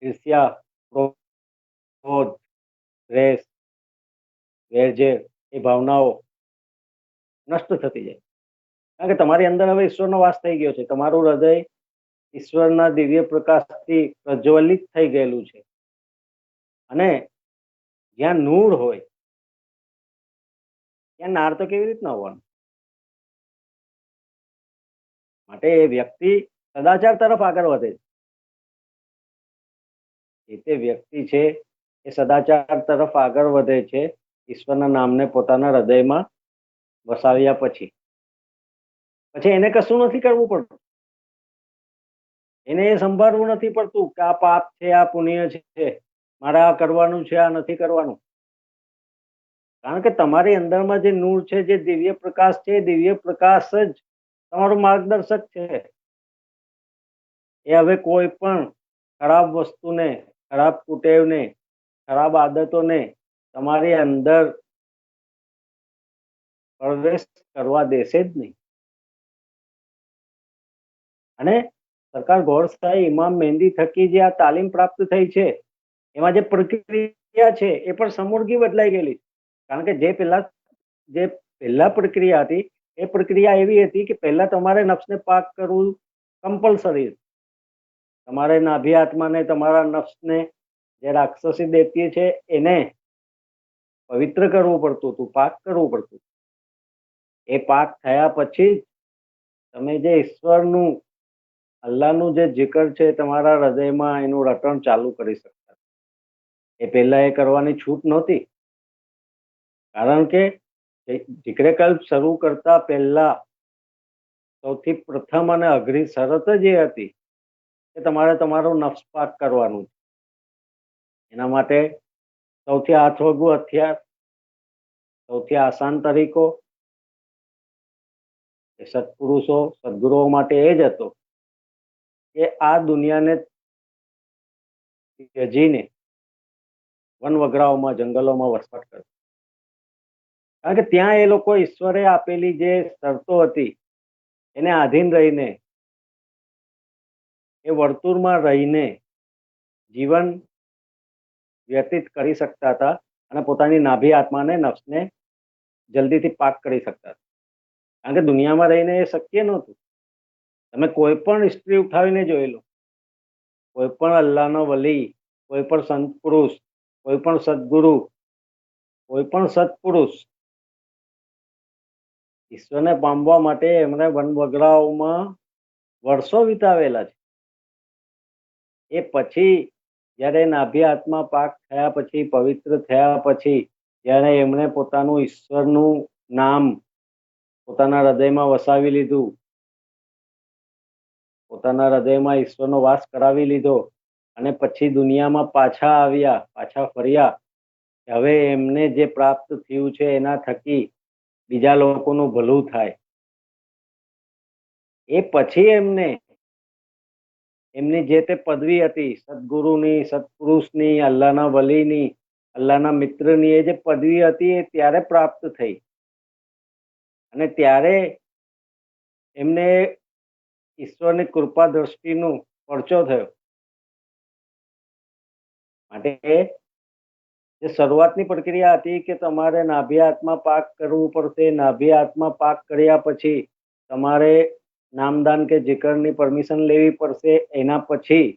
ઈર્ષ્યા, ક્રોધ, દ્વેષ, વેરઝેર એ ભાવનાઓ નષ્ટ થતી જાય, કારણ કે તમારી અંદર હવે ઈશ્વરનો વાસ થઈ ગયો છે. તમારું હૃદય ઈશ્વરના દિવ્ય પ્રકાશથી પ્રજ્વલિત થઈ ગયેલું છે. અને જ્યાં નૂર હોય ત્યાં નાર તો કેવી રીતના હોવાનું? માટે એ વ્યક્તિ સદાચાર તરફ આગળ વધે છે. તે વ્યક્તિ છે એ સદાચાર તરફ આગળ વધે છે ઈશ્વરના નામને પોતાના હૃદયમાં વસાવ્યા પછી. પછી એને કશું નથી કરવું પડતું, એને એ સંભાળવું નથી પડતું કે આ પાપ છે, આ પુણ્ય છે, મારે આ કરવાનું છે, આ નથી કરવાનું. કારણ કે તમારી અંદરમાં જે નૂર છે, જે દિવ્ય પ્રકાશ છે, દિવ્ય પ્રકાશ જ તમારું માર્ગદર્શક છે. એ હવે કોઈ પણ ખરાબ વસ્તુને, ખરાબ કુટેવને, ખરાબ આદતોને તમારી અંદર પ્રવેશ કરવા દેશે જ નહીં. અને સરકાર ગોર શાહી ઇમામ મહેંદી થકી જે આ તાલીમ પ્રાપ્ત થઈ છે, એમાં જે પ્રક્રિયા છે એ પણ સમૂળગી બદલાઈ ગયેલી. કારણ કે જે પહેલા પ્રક્રિયા હતી એ પ્રક્રિયા એવી હતી કે પહેલા તમારે નફ્સને પાક કરવું કમ્પલસરી. તમારે નાભી આત્માને, તમારા નફ્સને, જે રાક્ષસી દૈત્ય છે એને પવિત્ર કરવું પડતું હતું, પાક કરવું પડતું. એ પાક થયા પછી તમે જે ઈશ્વરનું, અલ્લાહનું જે જિકર છે તમારા હૃદયમાં એનું રટણ ચાલુ કરી શકતા. એ પહેલા એ કરવાની છૂટ નહોતી. કારણ કે જિક્રે કલ્બ શરૂ કરતા પહેલા સૌથી પ્રથમ અને અઘરી શરત જ એ હતી કે તમારે તમારું નફ્સ પાક કરવાનું. એના માટે સૌથી હાથવગું હથિયાર, સૌથી આસાન તરીકો એ સત્પુરુષો, સદગુરુઓ માટે એ જ હતો કે આ દુનિયાને ત્યજીને વન વગડાઓમાં, જંગલોમાં વસવાટ કરે. કારણ કે ત્યાં એ લોકો ઈશ્વરે આપેલી જે શરતો હતી એને આધીન રહીને, એ વર્તુળમાં રહીને જીવન વ્યતીત કરી શકતા હતા અને પોતાની નાભી આત્માને, નફ્સને જલ્દીથી પાક કરી શકતા હતા. કારણ કે દુનિયામાં રહીને એ શક્ય નહોતું. તમે કોઈ પણ હિસ્ટ્રી ઉઠાવીને જોઈ લો, કોઈ પણ અલ્લાહનો વલી, કોઈ પણ સંત પુરુષ, કોઈ પણ સદગુરુ, કોઈ પણ સત્પુરુષ ઈશ્વરને પામવા માટે એમણે વનવગડાઓમાં વર્ષો વિતાવેલા છે. એ પછી જ્યારે નાભી આત્મા પાક થયા પછી, પવિત્ર થયા પછી, જ્યારે એમણે પોતાનું ઈશ્વરનું નામ પોતાના હૃદયમાં વસાવી લીધું, પોતાના હૃદયમાં ઈશ્વરનો વાસ કરાવી લીધો અને પછી દુનિયામાં પાછા આવ્યા, પાછા ફર્યા, હવે એમને જે પ્રાપ્ત થયું છે એના થકી બીજા લોકોનું ભલું થાય. એ પછી એમની જે તે પદવી હતી, સદગુરુની, સત્પુરુષની, અલ્લાહના વલીની, અલ્લાહના મિત્રની, એ જે પદવી હતી એ ત્યારે પ્રાપ્ત થઈ. અને ત્યારે એમને ઈશ્વરની કૃપા દ્રષ્ટિનો પરચો થયો. માટે જે શરૂઆતની પ્રક્રિયા હતી કે તમારે નાભી આત્મા પાક કરવું પડશે. નાભી આત્મા પાક કર્યા પછી તમારે નામદાન કે જિકરની પરમિશન લેવી પડશે. એના પછી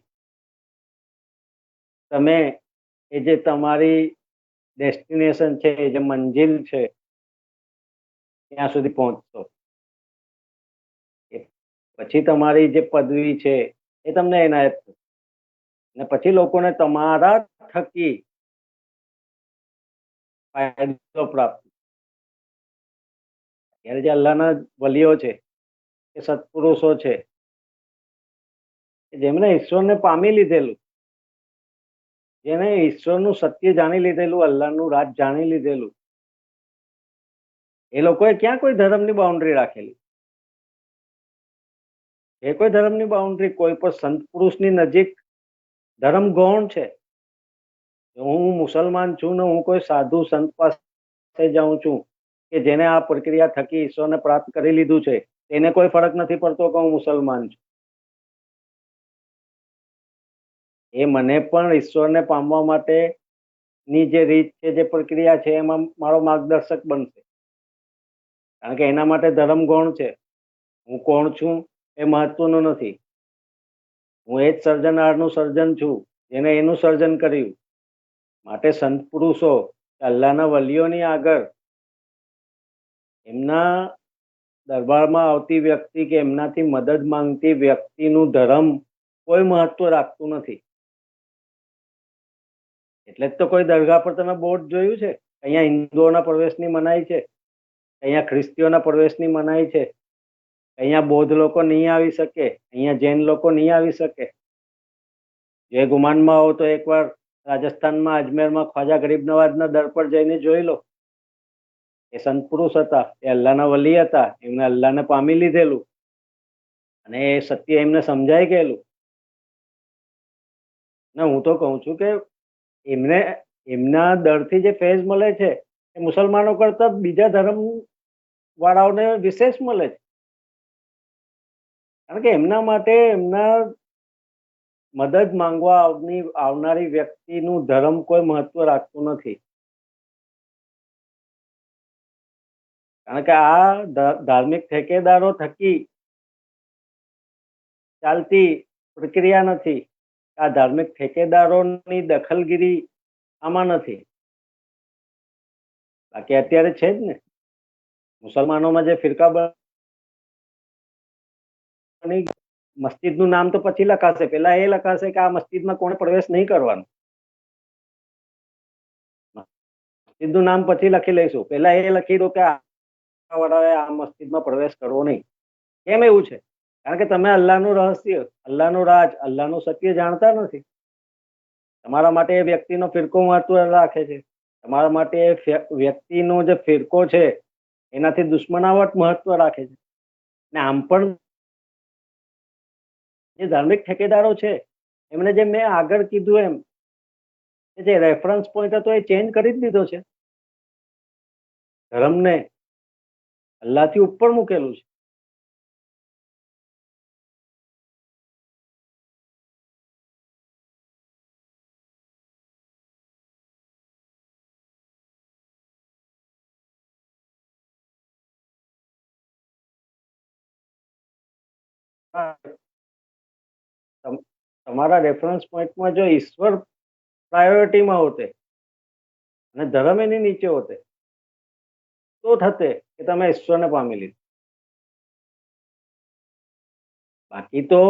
તમે એ જે તમારી ડેસ્ટિનેશન છે, જે મંજિલ છે, ત્યાં સુધી પહોંચશો. પછી તમારી જે પદવી છે એ તમને એનાયત થશે. અને પછી લોકોને તમારા થકી ફાયદો પ્રાપ્ત. ત્યારે જે અલ્લાહના વલીઓ છે, એ સત્પુરુષો છે, જેમણે ઈશ્વરને પામી લીધેલું, જેને ઈશ્વરનું સત્ય જાણી લીધેલું, અલ્લાહનું રાજ જાણી લીધેલું, એ લોકોએ ક્યાં કોઈ ધર્મની બાઉન્ડ્રી રાખેલી? એ કોઈ ધર્મની બાઉન્ડ્રી કોઈ પણ સંત પુરુષની નજીક ધર્મ ગૌણ છે. હું મુસલમાન છું ને હું કોઈ સાધુ સંત પાસે જાઉં છું કે જેને આ પ્રક્રિયા થકી ઈશ્વરને પ્રાપ્ત કરી લીધું છે, એને કોઈ ફરક નથી પડતો કે હું મુસલમાન છું. એ મને પણ ઈશ્વરને પામવા માટે ની જે રીત છે, જે પ્રક્રિયા છે, એમાં મારો માર્ગદર્શક બનશે. કારણ કે એના માટે ધર્મ ગૌણ છે. હું કોણ છું એ મહત્વનું નથી. હું એ જ સર્જનારનું સર્જન છું જેને એનું સર્જન કર્યું. માટે સંત પુરુષો અલ્લાહના વલીઓની આગળ એમના દરબારમાં આવતી વ્યક્તિ કે એમનાથી મદદ માંગતી વ્યક્તિનું ધર્મ કોઈ મહત્વ રાખતું નથી. એટલે જ તો કોઈ દરગાહ પર તમે બોર્ડ જોયું છે? અહીંયા હિન્દુઓના પ્રવેશની મનાઈ છે, અહીંયા ખ્રિસ્તીઓના પ્રવેશની મનાઈ છે, અહીંયા બૌદ્ધ લોકો નહીં આવી શકે, અહીંયા જૈન લોકો નહીં આવી શકે. જે ગુમાનમાં હો તો એકવાર રાજસ્થાનમાં અજમેરમાં ખ્વાજા ગરીબ નવાજના દર પર જઈને જોઈ લો. એ સંત પુરુષ હતા, એ અલ્લાહના વલી હતા, એમને અલ્લાહને પામી લીધેલું અને એ સત્ય એમને સમજાઈ ગયેલું. ને હું તો કહું છું કે એમને એમના દરથી જે ફેઝ મળે છે એ મુસલમાનો કરતા બીજા ધર્મ વાળાઓને વિશેષ મળે છે. કારણ કે એમના માટે એમના મદદ માંગવા આવનારી વ્યક્તિનું ધર્મ કોઈ મહત્વ રાખતું નથી. કારણ કે આ ધાર્મિક ઠેકેદારો થકી ચાલતી પ્રક્રિયા નથી. આ ધાર્મિક ઠેકેદારોની દખલગીરી આમાં નથી. બાકી અત્યારે છે જ ને, મુસલમાનોમાં જે ફિરકા બની, મસ્જિદનું નામ તો પછી લખાશે, પેલા એ લખાશે કે આ મસ્જિદમાં કોણે પ્રવેશ નહીં કરવાનો. મસ્જિદનું નામ પછી લખી લઈશું, પેલા એ લખી દો કે આ મસ્જિદમાં પ્રવેશ કરવો નહીં. કેમ એવું છે? કારણ કે તમે અલ્લાહનું રહસ્ય, અલ્લાહનું રાજ, અલ્લાહનું સત્ય જાણતા નથી. તમારા માટે એ વ્યક્તિનો ફિરકો મહત્વ રાખે છે. તમારા માટે એ વ્યક્તિનો જે ફિરકો છે એનાથી દુશ્મનાવટ મહત્વ રાખે છે. ને આમ પણ જે ધાર્મિક ઠેકેદારો છે એમને જે મેં આગળ કીધું એમ જે રેફરન્સ પોઈન્ટ હતો એ ચેન્જ કરી જ દીધો છે. ધર્મને અલ્લાહથી ઉપર મૂકેલું છે. તમારા રેફરન્સ પોઈન્ટમાં જો ઈશ્વર પ્રાયોરિટીમાં હોતે અને ધર્મ એની નીચે હોતે તો થતે કે તમે ઈશ્વરને પામી લીધું. બાકી તો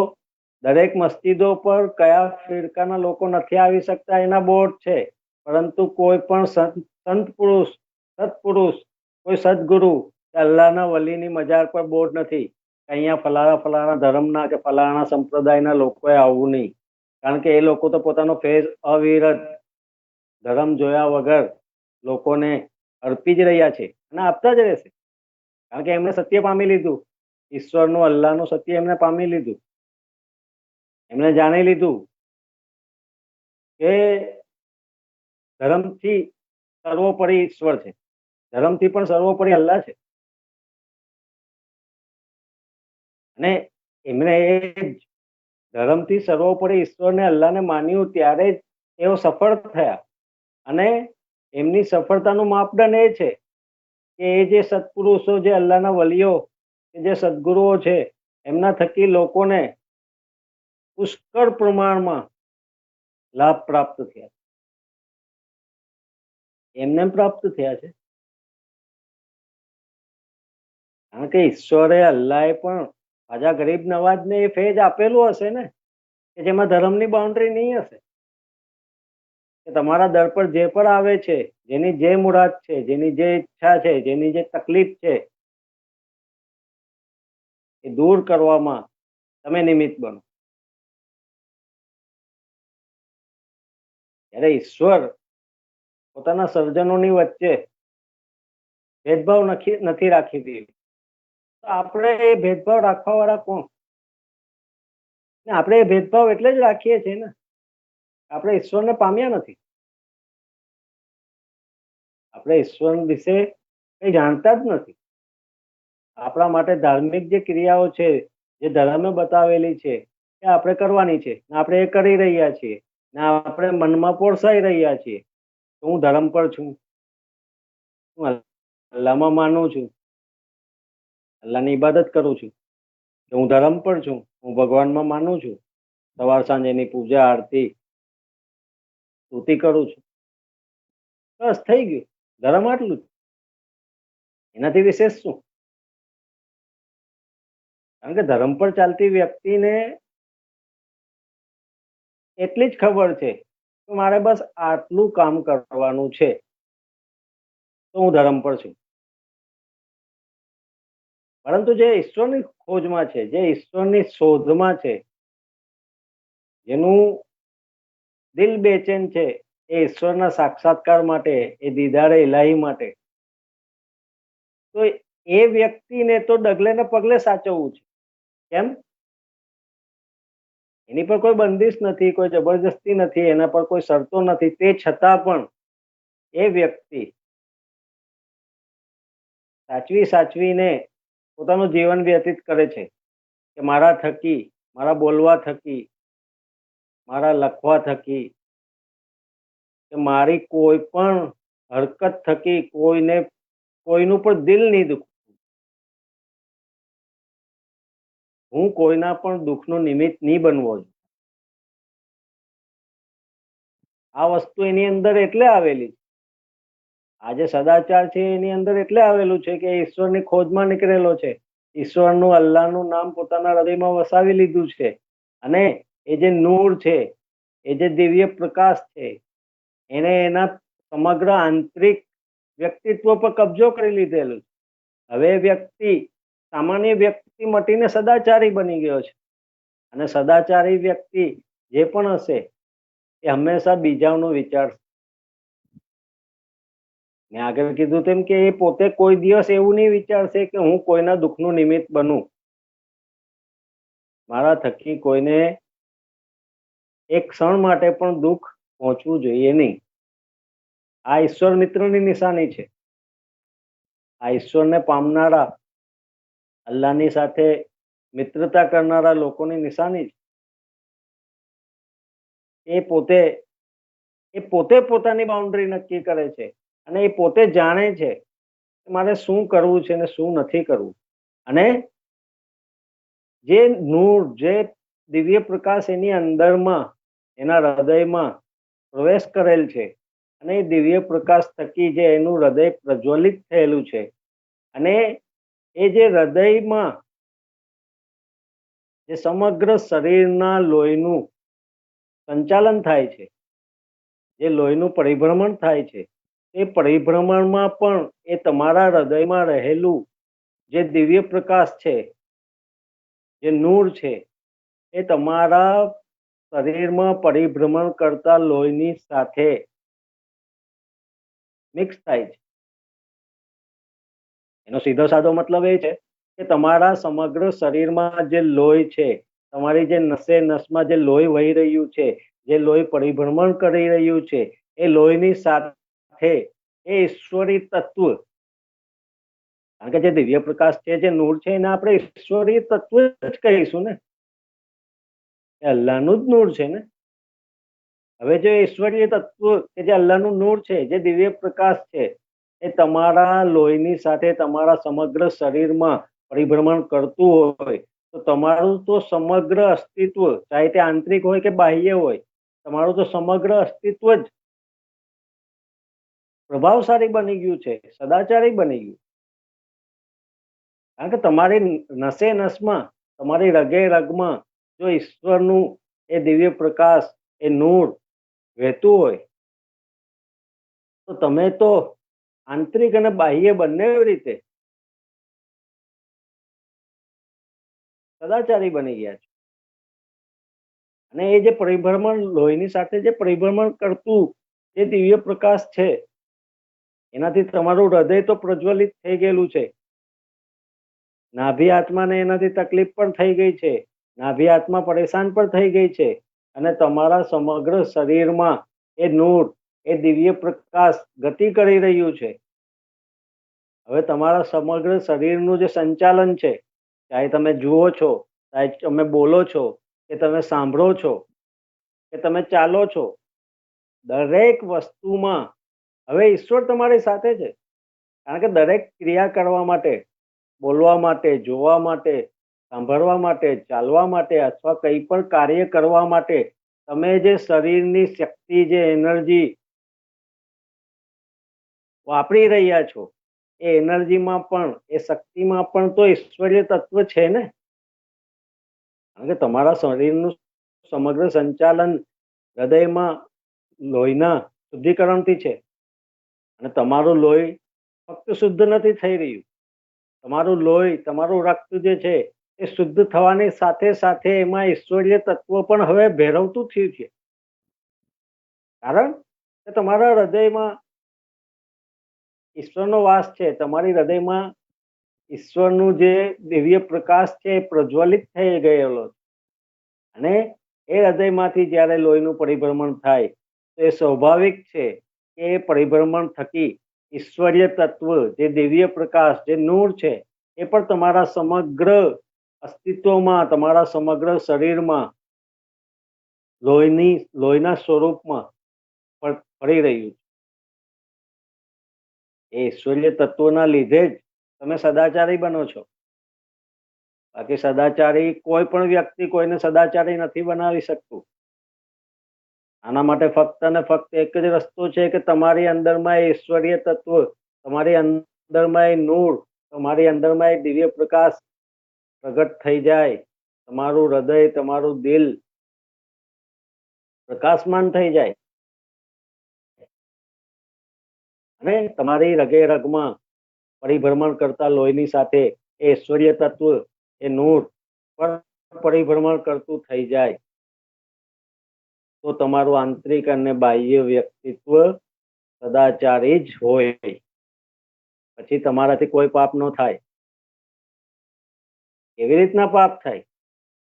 દરેક મસ્જિદો પર કયા ફિરકાના લોકો નથી આવી શકતા એના બોર્ડ છે, પરંતુ કોઈ પણ સંત પુરુષ, સત્પુરુષ, કોઈ સદગુરુ અલ્લાહના વલીની મજાર પર બોર્ડ નથી અહીંયા ફલાણા ધર્મના કે ફલાણા સંપ્રદાયના લોકોએ આવવું નહીં. કારણ કે એ લોકો તો પોતાનો ફેઝ અવિરત ધર્મ જોયા વગર લોકોને અર્પી જ રહ્યા છે અને આપતા જ રહેશે. કારણ કે એમણે સત્ય પામી લીધું, ઈશ્વરનું, અલ્લાહનું સત્ય એમને પામી લીધું. એમણે જાણી લીધું કે ધર્મથી સર્વોપરી ઈશ્વર છે, ધર્મથી પણ સર્વોપરી અલ્લાહ છે. અને એમણે એ ધર્મથી સર્વોપરી ઈશ્વરને, અલ્લાહને માન્યું ત્યારે જ તેઓ સફળ થયા. અને એમની સફળતાનું માપદંડ એ છે કે એ જે સત્પુરુષો, જે અલ્લાહના વલીઓ, જે સદગુરુઓ છે એમના થકી લોકોને પુષ્કળ પ્રમાણમાં લાભ પ્રાપ્ત થયા. એમને પ્રાપ્ત થયા છે કારણ કે ઈશ્વરે, અલ્લાહે પણ ખ્વાજા ગરીબ નવાજને એ ફેજ આપેલું હશે ને કે જેમાં ધર્મની બાઉન્ડ્રી નહીં હશે. કે તમારા દર પર જે પણ આવે છે, જેની જે મુરાદ છે, જેની જે ઈચ્છા છે, જેની જે તકલીફ છે એ દૂર કરવામાં તમે નિમિત્ત બનો. ત્યારે ઈશ્વર પોતાના સર્જનોની વચ્ચે ભેદભાવ નથી રાખી દીધું. તો આપણે એ ભેદભાવ રાખવા વાળા કોણ? આપણે એ ભેદભાવ એટલે જ રાખીએ છીએ ને, આપણે ઈશ્વરને પામ્યા નથી. આપણે ઈશ્વર વિશે કઈ જાણતા જ નથી. આપણા માટે ધાર્મિક જે ક્રિયાઓ છે, જે ધર્મે બતાવેલી છે એ આપણે કરવાની છે, આપણે એ કરી રહ્યા છીએ ને આપણે મનમાં પોરસાઈ રહ્યા છીએ. હું ધર્મ પર છું, હું અલ્લાહમાં માનું છું, અલ્લાહની ઇબાદત કરું છું, કે હું ધર્મ પર છું, હું ભગવાનમાં માનું છું, સવાર સાંજ એની પૂજા આરતી સ્તુતિ કરું છું, બસ થઈ ગયું. ધર્મ આટલું જ. એનાથી વિશેષ શું? કારણ કે ધર્મ પર ચાલતી વ્યક્તિને એટલી જ ખબર છે કે મારે બસ આટલું કામ કરવાનું છે, તો હું ધર્મ પર છું. પરંતુ જે ઈશ્વરની ખોજમાં છે, જે ઈશ્વરની શોધમાં છે, જેનું દિલ બેચેન છે એ ઈશ્વરના સાક્ષાત્કાર માટે, એ દીદારે ઇલાહી માટે, તો એ વ્યક્તિને તો ડગલે ને પગલે સાચવવું છે. કેમ? એની પર કોઈ બંદિશ નથી, કોઈ જબરજસ્તી નથી, એના પર કોઈ શરતો નથી. તે છતાં પણ એ વ્યક્તિ સાચવીને પોતાનું જીવન વ્યતીત કરે છે કે મારા થકી, મારા બોલવા થકી, મારા લખવા થકી, કે મારી કોઈ પણ હરકત થકી કોઈનું પણ દિલ નહીં દુખતું. હું કોઈના પણ દુઃખનો નિમિત્ત નહીં બનવો છું. આ વસ્તુ એની અંદર એટલે આવેલી છે. આ જે સદાચાર છે એની અંદર એટલે આવેલું છે કે ઈશ્વરની ખોજમાં નીકળેલો છે. ઈશ્વરનું, અલ્લાહનું નામ પોતાના હૃદયમાં વસાવી લીધું છે. અને એ જે નૂર છે, એ જે દિવ્ય પ્રકાશ છે, એને એના સમગ્ર આંતરિક વ્યક્તિત્વ પર કબજો કરી લીધેલું છે. હવે વ્યક્તિ, સામાન્ય વ્યક્તિ મટીને સદાચારી બની ગયો છે. અને સદાચારી વ્યક્તિ જે પણ હશે એ હંમેશા બીજાનું વિચારશે. મેં આગળ કીધું તેમ કે એ પોતે કોઈ દિવસ એવું નહીં વિચારશે કે હું કોઈના દુઃખનું નિમિત્ત બનું, મારા થકી કોઈને એક ક્ષણ માટે પણ દુઃખ પહોંચવું જોઈએ નહીં. આ ઈશ્વર મિત્રની નિશાની છે. આ ઈશ્વરને પામનારા, અલ્લાહની સાથે મિત્રતા કરનારા લોકોની નિશાની છે. એ પોતે પોતાની બાઉન્ડ્રી નક્કી કરે છે અને એ પોતે જાણે છે કે મારે શું કરવું છે ને શું નથી કરવું. અને જે નૂર, જે દિવ્ય પ્રકાશ એની અંદરમાં, એના હૃદયમાં પ્રવેશ કરેલ છે, અને એ દિવ્ય પ્રકાશ થકી જે એનું હૃદય પ્રજ્વલિત થયેલું છે, અને એ જે હૃદયમાં જે સમગ્ર શરીરના લોહીનું સંચાલન થાય છે, જે લોહીનું પરિભ્રમણ થાય છે, એ પરિભ્રમણમાં પણ એ તમારા હૃદયમાં રહેલું જે દિવ્ય પ્રકાશ છે, જે નૂર છે, એ તમારા શરીરમાં પરિભ્રમણ કરતા લોહીની સાથે મિક્સ થાય છે. એનો સીધો સાદો મતલબ એ છે કે તમારા સમગ્ર શરીરમાં જે લોહી છે, તમારી જે નસે નસમાં જે લોહી વહી રહ્યું છે, જે લોહી પરિભ્રમણ કરી રહ્યું છે, એ લોહીની સાથે એ ઈશ્વરી તત્વ, કારણ કે જે દિવ્ય પ્રકાશ છે, જે નૂર છે, એને આપણે ઈશ્વરીય તત્વ જ કહીશું ને. એ અલ્લાહનું જ નૂર છે ને. હવે જે ઈશ્વરીય તત્વ કે જે અલ્લાહનું નૂર છે, જે દિવ્ય પ્રકાશ છે, એ તમારા લોહીની સાથે તમારા સમગ્ર શરીરમાં પરિભ્રમણ કરતું હોય તો તમારું તો સમગ્ર અસ્તિત્વ, ચાહે તે આંતરિક હોય કે બાહ્ય હોય, તમારું તો સમગ્ર અસ્તિત્વ જ પ્રભાવશાળી બની ગયું છે, સદાચારી બની ગયું. કારણ કે તમારી નસે નસમાં, તમારી રગે રગમાં જો ઈશ્વરનું એ દિવ્ય પ્રકાશ, એ નૂર વહેતું હોય તો તમે તો આંતરિક અને બાહ્ય બંને રીતે સદાચારી બની ગયા છો. અને એ જે પરિભ્રમણ, લોહીની સાથે જે પરિભ્રમણ કરતું જે દિવ્ય પ્રકાશ છે, એનાથી તમારું હૃદય તો પ્રજ્વલિત થઈ ગયેલું છે. નાભી આત્માને એનાથી તકલીફ પણ થઈ ગઈ છે, નાભી આત્મા પરેશાન પણ થઈ ગઈ છે, અને તમારા સમગ્ર શરીરમાં એ નૂર, એ દિવ્ય પ્રકાશ ગતિ કરી રહ્યું છે. હવે તમારા સમગ્ર શરીરનું જે સંચાલન છે, ચાહે તમે જુઓ છો, ચાહે તમે બોલો છો, કે તમે સાંભળો છો, કે તમે ચાલો છો, દરેક વસ્તુમાં હવે ઈશ્વર તમારી સાથે છે. કારણ કે દરેક ક્રિયા કરવા માટે બોલવા માટે, જોવા માટે, સાંભળવા માટે, ચાલવા માટે અથવા કંઈ પણ કાર્ય કરવા માટે તમે જે શરીરની શક્તિ, જે એનર્જી વાપરી રહ્યા છો, એ એનર્જીમાં પણ, એ શક્તિમાં પણ તો ઈશ્વરીય તત્વ છે ને. કારણ કે તમારા શરીરનું સમગ્ર સંચાલન હૃદયમાં લોહીના શુદ્ધિકરણથી છે. અને તમારું લોહી ફક્ત શુદ્ધ નથી થઈ રહ્યું, તમારું લોહી, તમારું રક્ત જે છે એ શુદ્ધ થવાની સાથે સાથે એમાં ઈશ્વરીય તત્વ પણ હવે ભેરવતું થયું છે. કારણ કે તમારા હૃદયમાં ઈશ્વરનો વાસ છે. તમારી હૃદયમાં ઈશ્વરનું જે દિવ્ય પ્રકાશ છે એ પ્રજ્વલિત થઈ ગયેલો છે. અને એ હૃદયમાંથી જ્યારે લોહીનું પરિભ્રમણ થાય તો એ સ્વાભાવિક છે કે એ પરિભ્રમણ થકી ઈશ્વરીય તત્વ, જે દિવ્ય પ્રકાશ, જે નૂર છે, એ પણ તમારા સમગ્ર અસ્તિત્વમાં, તમારા સમગ્ર શરીરમાં લોહીના સ્વરૂપમાં ફરી રહ્યું છે. એ ઈશ્વરીય તત્વના લીધે જ તમે સદાચારી બનો છો. બાકી સદાચારી, કોઈ પણ વ્યક્તિ કોઈને સદાચારી નથી બનાવી શકતું. આના માટે ફક્ત ને ફક્ત એક જ રસ્તો છે કે તમારી અંદરમાં એ ઈશ્વરીય તત્વ, તમારી અંદરમાં એ નૂર, તમારી અંદરમાં એ દિવ્ય પ્રકાશ પ્રગટ થઈ જાય. તમારું હૃદય, તમારું દિલ પ્રકાશમાન થઈ જાય અને તમારી રગે રગમાં પરિભ્રમણ કરતા લોહીની સાથે એ ઈશ્વરીય તત્વ, એ નૂર પર પરિભ્રમણ કરતું થઈ જાય તો તમારું આંતરિક અને બાહ્ય વ્યક્તિત્વ સદાચારી જ હોય. પછી તમારાથી કોઈ પાપ ન થાય. કેવી રીતના પાપ થાય?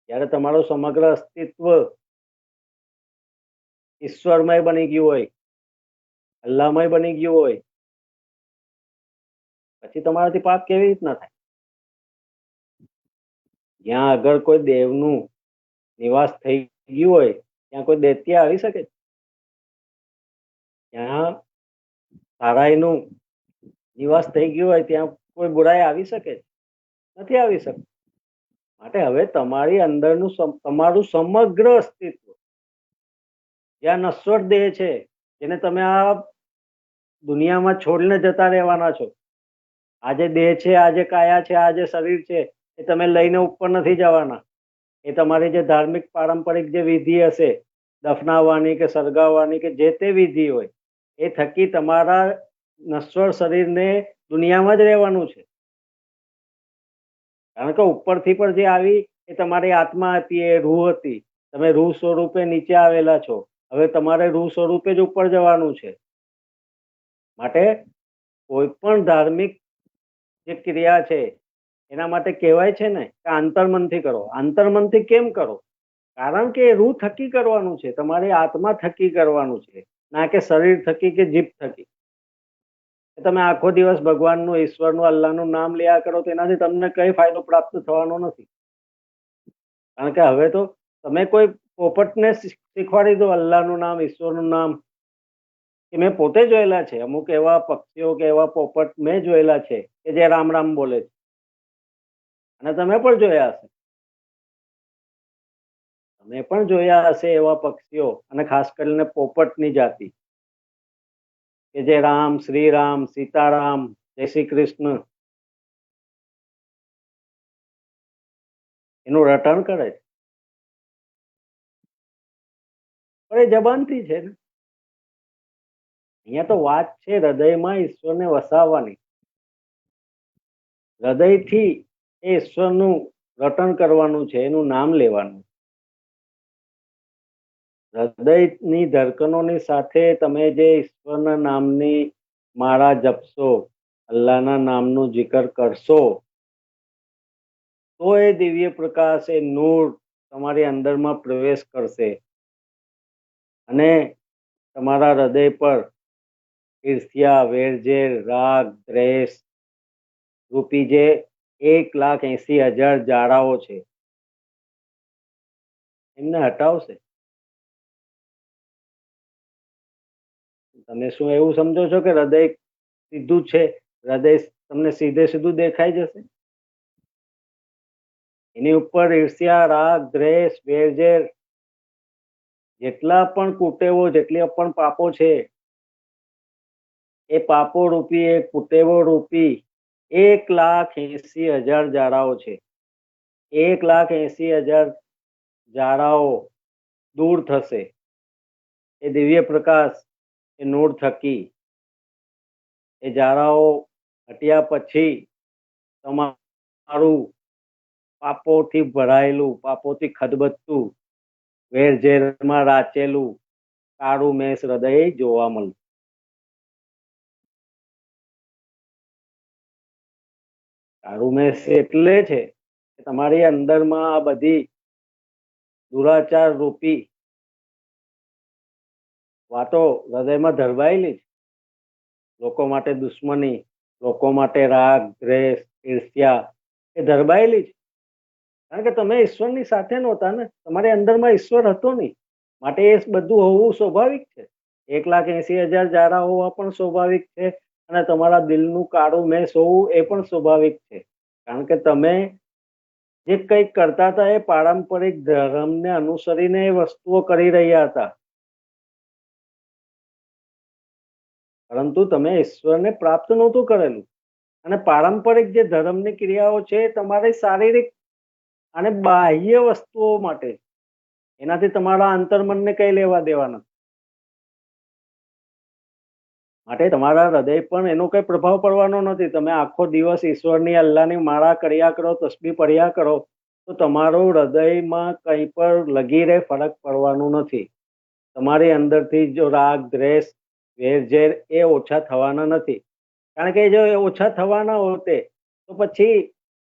જ્યારે તમારું સમગ્ર અસ્તિત્વ ઈશ્વરમય બની ગયું હોય, અલ્લાહમય બની ગયું હોય, પછી તમારાથી પાપ કેવી રીતના થાય? જ્યાં આગળ કોઈ દેવનું નિવાસ થઈ ગયું હોય ત્યાં કોઈ દૈત્ય આવી શકે? ત્યાં સારાઈનું નિવાસ થઈ ગયું હોય ત્યાં કોઈ બુરાઈ આવી શકે? નથી આવી શકતી. માટે હવે તમારી અંદરનું તમારું સમગ્ર અસ્તિત્વ, જ્યાં નશ્વર દેહ છે, જેને તમે આ દુનિયામાં છોડીને જતા રહેવાના છો. આજે દેહ છે, આજે કાયા છે, આજે શરીર છે, એ તમે લઈને ઉપર નથી જવાના. એ તમારી જે ધાર્મિક પારંપરિક જે વિધિ હશે, દફનાવવાની કે સળગાવવાની કે જે તે વિધિ હોય, એ થકી તમારા નશ્વર શરીરને દુનિયામાં જ રહેવાનું છે. કારણ કે ઉપરથી પણ જે આવી એ તમારી આત્મા હતી, એ રૂહ હતી. તમે રૂહ સ્વરૂપે નીચે આવેલા છો. હવે તમારે રૂહ સ્વરૂપે જ ઉપર જવાનું છે. માટે કોઈ પણ ધાર્મિક જે ક્રિયા છે એના માટે કહેવાય છે ને કે આંતરમનથી કરો. આંતરમનથી કેમ કરો? કારણ કે રૂહ થકી કરવાનું છે, તમારી આત્મા થકી કરવાનું છે, ના કે શરીર થકી કે જીભ થકી. તમે આખો દિવસ ભગવાનનું, ઈશ્વરનું, અલ્લાહનું નામ લ્યા કરો તો એનાથી તમને કઈ ફાયદો પ્રાપ્ત થવાનો નથી. કારણ કે હવે તો તમે કોઈ પોપટને શીખવાડી દો અલ્લાહનું નામ, ઈશ્વરનું નામ, કે મેં પોતે જોયેલા છે. અમુક એવા પક્ષીઓ કે એવા પોપટ મેં જોયેલા છે કે જે રામ રામ બોલે છે. અને તમે પણ જોયા હશે. તમે પણ જોયા હશે એવા પક્ષીઓ, અને ખાસ કરીને પોપટની જાતિ, કે જે રામ, શ્રી રામ, સીતારામ, જય શ્રી કૃષ્ણ એનું રટણ કરે છે. પણ એ જબાનથી છે ને. અહીંયા તો વાત છે હૃદયમાં ઈશ્વરને વસાવવાની. હૃદયથી એ ઈશ્વરનું રટણ કરવાનું છે, એનું નામ લેવાનું. હૃદયની ધડકનોની સાથે તમે જે ઈશ્વરના નામની માળા જપશો, અલ્લાહના નામનું જિકર કરશો, તો એ દિવ્ય પ્રકાશ, એ નૂર તમારી અંદરમાં પ્રવેશ કરશે અને તમારા હૃદય પર ઈર્ષ્યા, વેરઝેર, રાગ, દ્વેષ રૂપી જે 1,80,000 જાળાઓ છે એમને હટાવશે. તમે શું એવું સમજો છો કે હૃદય સીધું છે? હૃદય તમને સીધે સીધું દેખાઈ જશે? એની ઉપર ઈર્ષ્યા, રાગ, દ્વેષ, વેરઝેર જેટલા પણ કુટેવો, જેટલા પણ પાપો છે, એ પાપો રૂપી, એ કુટેવો રૂપી 1,80,000 જાળાઓ છે. 1,80,000 જાળાઓ દૂર થશે એ દિવ્ય પ્રકાશ, એ નૂર થકી. એ જાળાઓ હટ્યા પછી તમારું પાપોથી ભરાયેલું, પાપોથી ખદબદતું, વેરઝેરમાં રાચેલું કાળું મેષ હૃદય જોવા મળશે. કાળું મેષ એટલે છે કે તમારી અંદરમાં આ બધી દુરાચાર રૂપી વાતો હૃદયમાં ધરવાયેલી છે. લોકો માટે દુશ્મની, લોકો માટે રાગ, દ્વેષ, ઈર્ષ્યા એ ધરબાયેલી છે. કારણ કે તમે ઈશ્વરની સાથે નહોતા ને, તમારી અંદરમાં ઈશ્વર હતો નહીં, માટે એ બધું હોવું સ્વાભાવિક છે. 1,80,000 જાડા હોવા પણ સ્વાભાવિક છે, અને તમારા દિલનું કાળું મેષ હોવું એ પણ સ્વાભાવિક છે. કારણ કે તમે જે કંઈક કરતા હતા એ પારંપરિક ધર્મને અનુસરીને એ વસ્તુઓ કરી રહ્યા હતા, પરંતુ તમે ઈશ્વરને પ્રાપ્ત નહોતું કરેલું. અને પારંપરિક જે ધર્મની ક્રિયાઓ છે તમારી શારીરિક અને બાહ્ય વસ્તુઓ માટે, એનાથી તમારા અંતર્મનને કઈ લેવા દેવા નથી. માટે તમારા હૃદય પણ એનો કઈ પ્રભાવ પડવાનો નથી. તમે આખો દિવસ ઈશ્વરની, અલ્લાહની માળા કર્યા કરો, તસ્બીહ પડ્યા કરો, તો તમારું હૃદયમાં કંઈ પણ લગીરે ફરક પડવાનો નથી. તમારી અંદરથી જો રાગ, દ્વેષ, વેરઝેર એ ઓછા થવાના નથી. કારણ કે જો એ ઓછા થવાના હોતે તો પછી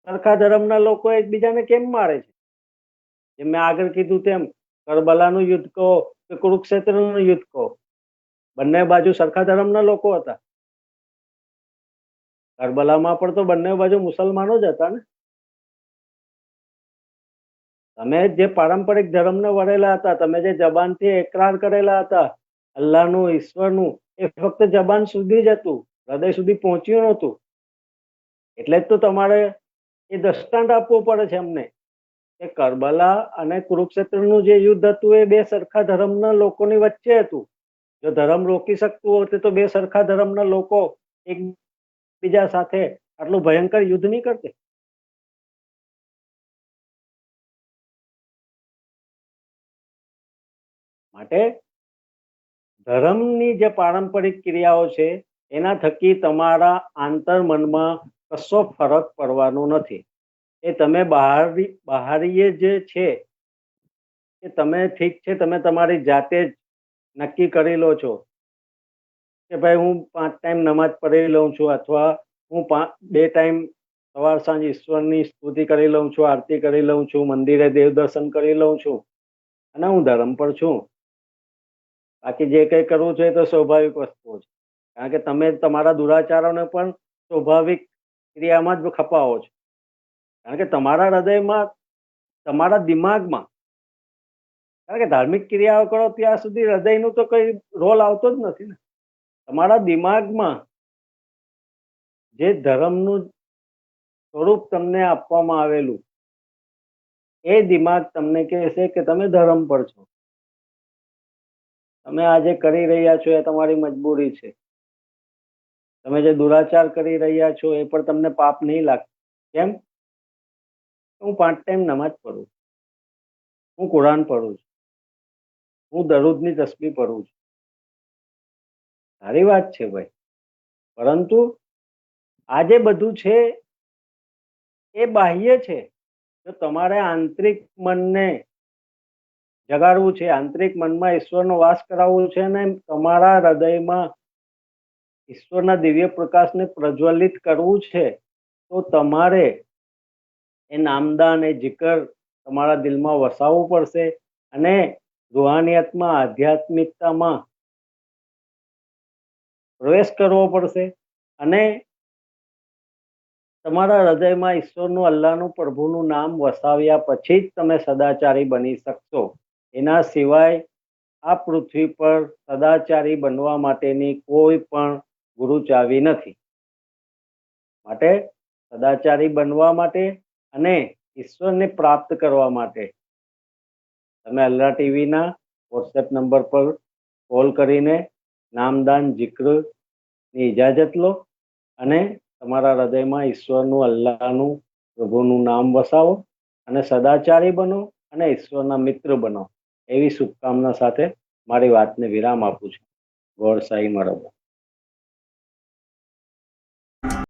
સરખા ધર્મના લોકો એકબીજાને કેમ મારે છે? જેમ મેં આગળ કીધું તેમ, કરબલાનું યુદ્ધ કહો કે કુરુક્ષેત્રનું યુદ્ધ કહો, બંને બાજુ સરખા ધર્મના લોકો હતા. કરબલામાં પણ તો બંને બાજુ મુસલમાનો જ હતા ને. તમે જે પારંપરિક ધર્મને વળેલા હતા, તમે જે જબાનથી એકરાર કરેલા હતા અલ્લાહનું, ઈશ્વરનું, એ ફક્ત જબાન સુધી જ હતું, હૃદય સુધી પહોંચ્યું નહોતું. એટલે જ તો તમારે એ દ્રષ્ટાંત આપવો પડે છે અમને કે કરબલા અને કુરુક્ષેત્રનું જે યુદ્ધ હતું એ બે સરખા ધર્મના લોકોની વચ્ચે હતું. જો ધર્મ રોકી શકતું હોત તો બે સરખા ધર્મના લોકો એકબીજા સાથે આટલું ભયંકર યુદ્ધ નહીં કરતે. માટે ધર્મની જે પારંપરિક ક્રિયાઓ છે એના થકી તમારા આંતરમનમાં કશો ફરક પડવાનો નથી. એ તમે બહારીએ જે છે એ તમે ઠીક છે, તમે તમારી જાતે જ નક્કી કરી લો છો કે ભાઈ હું 5 ટાઈમ નમાજ પઢી લઉં છું, અથવા હું 2 ટાઈમ સવાર સાંજ ઈશ્વરની સ્તુતિ કરી લઉં છું, આરતી કરી લઉં છું, મંદિરે દેવ દર્શન કરી લઉં છું, અને હું ધર્મ પર છું. બાકી જે કંઈ કરવું છે એ તો સ્વાભાવિક વસ્તુઓ છે. કારણ કે તમે તમારા દુરાચારોને પણ સ્વાભાવિક ક્રિયામાં જ ખપાવો છો. કારણ કે તમારા હૃદયમાં, તમારા દિમાગમાં, કારણ કે ધાર્મિક ક્રિયાઓ કરો ત્યાં સુધી હૃદયનું તો કઈ રોલ આવતો જ નથી ને. તમારા દિમાગમાં જે ધર્મનું સ્વરૂપ તમને આપવામાં આવેલું, એ દિમાગ તમને કહેશે કે તમે ધર્મ પર છો. તમે આજે કરી રહ્યા છો એ તમારી મજબૂરી છે. તમે જે દુરાચાર કરી રહ્યા છો એ પણ તમને પાપ નહીં લાગતું. કેમ? હું 5 ટાઈમ નમાજ પઢું, હું કુરાન પઢું છું, હું દરરોજની તસ્બીહ પઢું છું. સારી વાત છે ભાઈ, પરંતુ આ જે બધું છે એ બાહ્ય છે. તો તમારે આંતરિક મનને જગાડવું છે, આંતરિક મનમાં ઈશ્વરનો વાસ કરાવવો છે, અને તમારા હૃદયમાં ઈશ્વરના દિવ્ય પ્રકાશને પ્રજ્વલિત કરવું છે. તો તમારે એ નામદાન, એ જિકર તમારા દિલમાં વસાવવું પડશે, અને રૂહાનિયતમાં, આધ્યાત્મિકતામાં પ્રવેશ કરવો પડશે, અને તમારા હૃદયમાં ઈશ્વરનું, અલ્લાહનું, પ્રભુનું નામ વસાવ્યા પછી જ તમે સદાચારી બની શકશો. એના સિવાય આ પૃથ્વી પર સદાચારી બનવા માટેની કોઈ પણ ગુરુ ચાવી નથી. માટે સદાચારી બનવા માટે અને ઈશ્વરને પ્રાપ્ત કરવા માટે તમે અલ્લાહ ટીવીના વોટ્સએપ નંબર પર કોલ કરીને નામદાન જિક્રની ઇજાજત લો અને તમારા હૃદયમાં ઈશ્વરનું, અલ્લાહનું, પ્રભુનું નામ વસાવો અને સદાચારી બનો અને ઈશ્વરના મિત્ર બનો એવી શુભકામના સાથે મારી વાતને વિરામ આપું છું. ગોડ સાઈ મળો.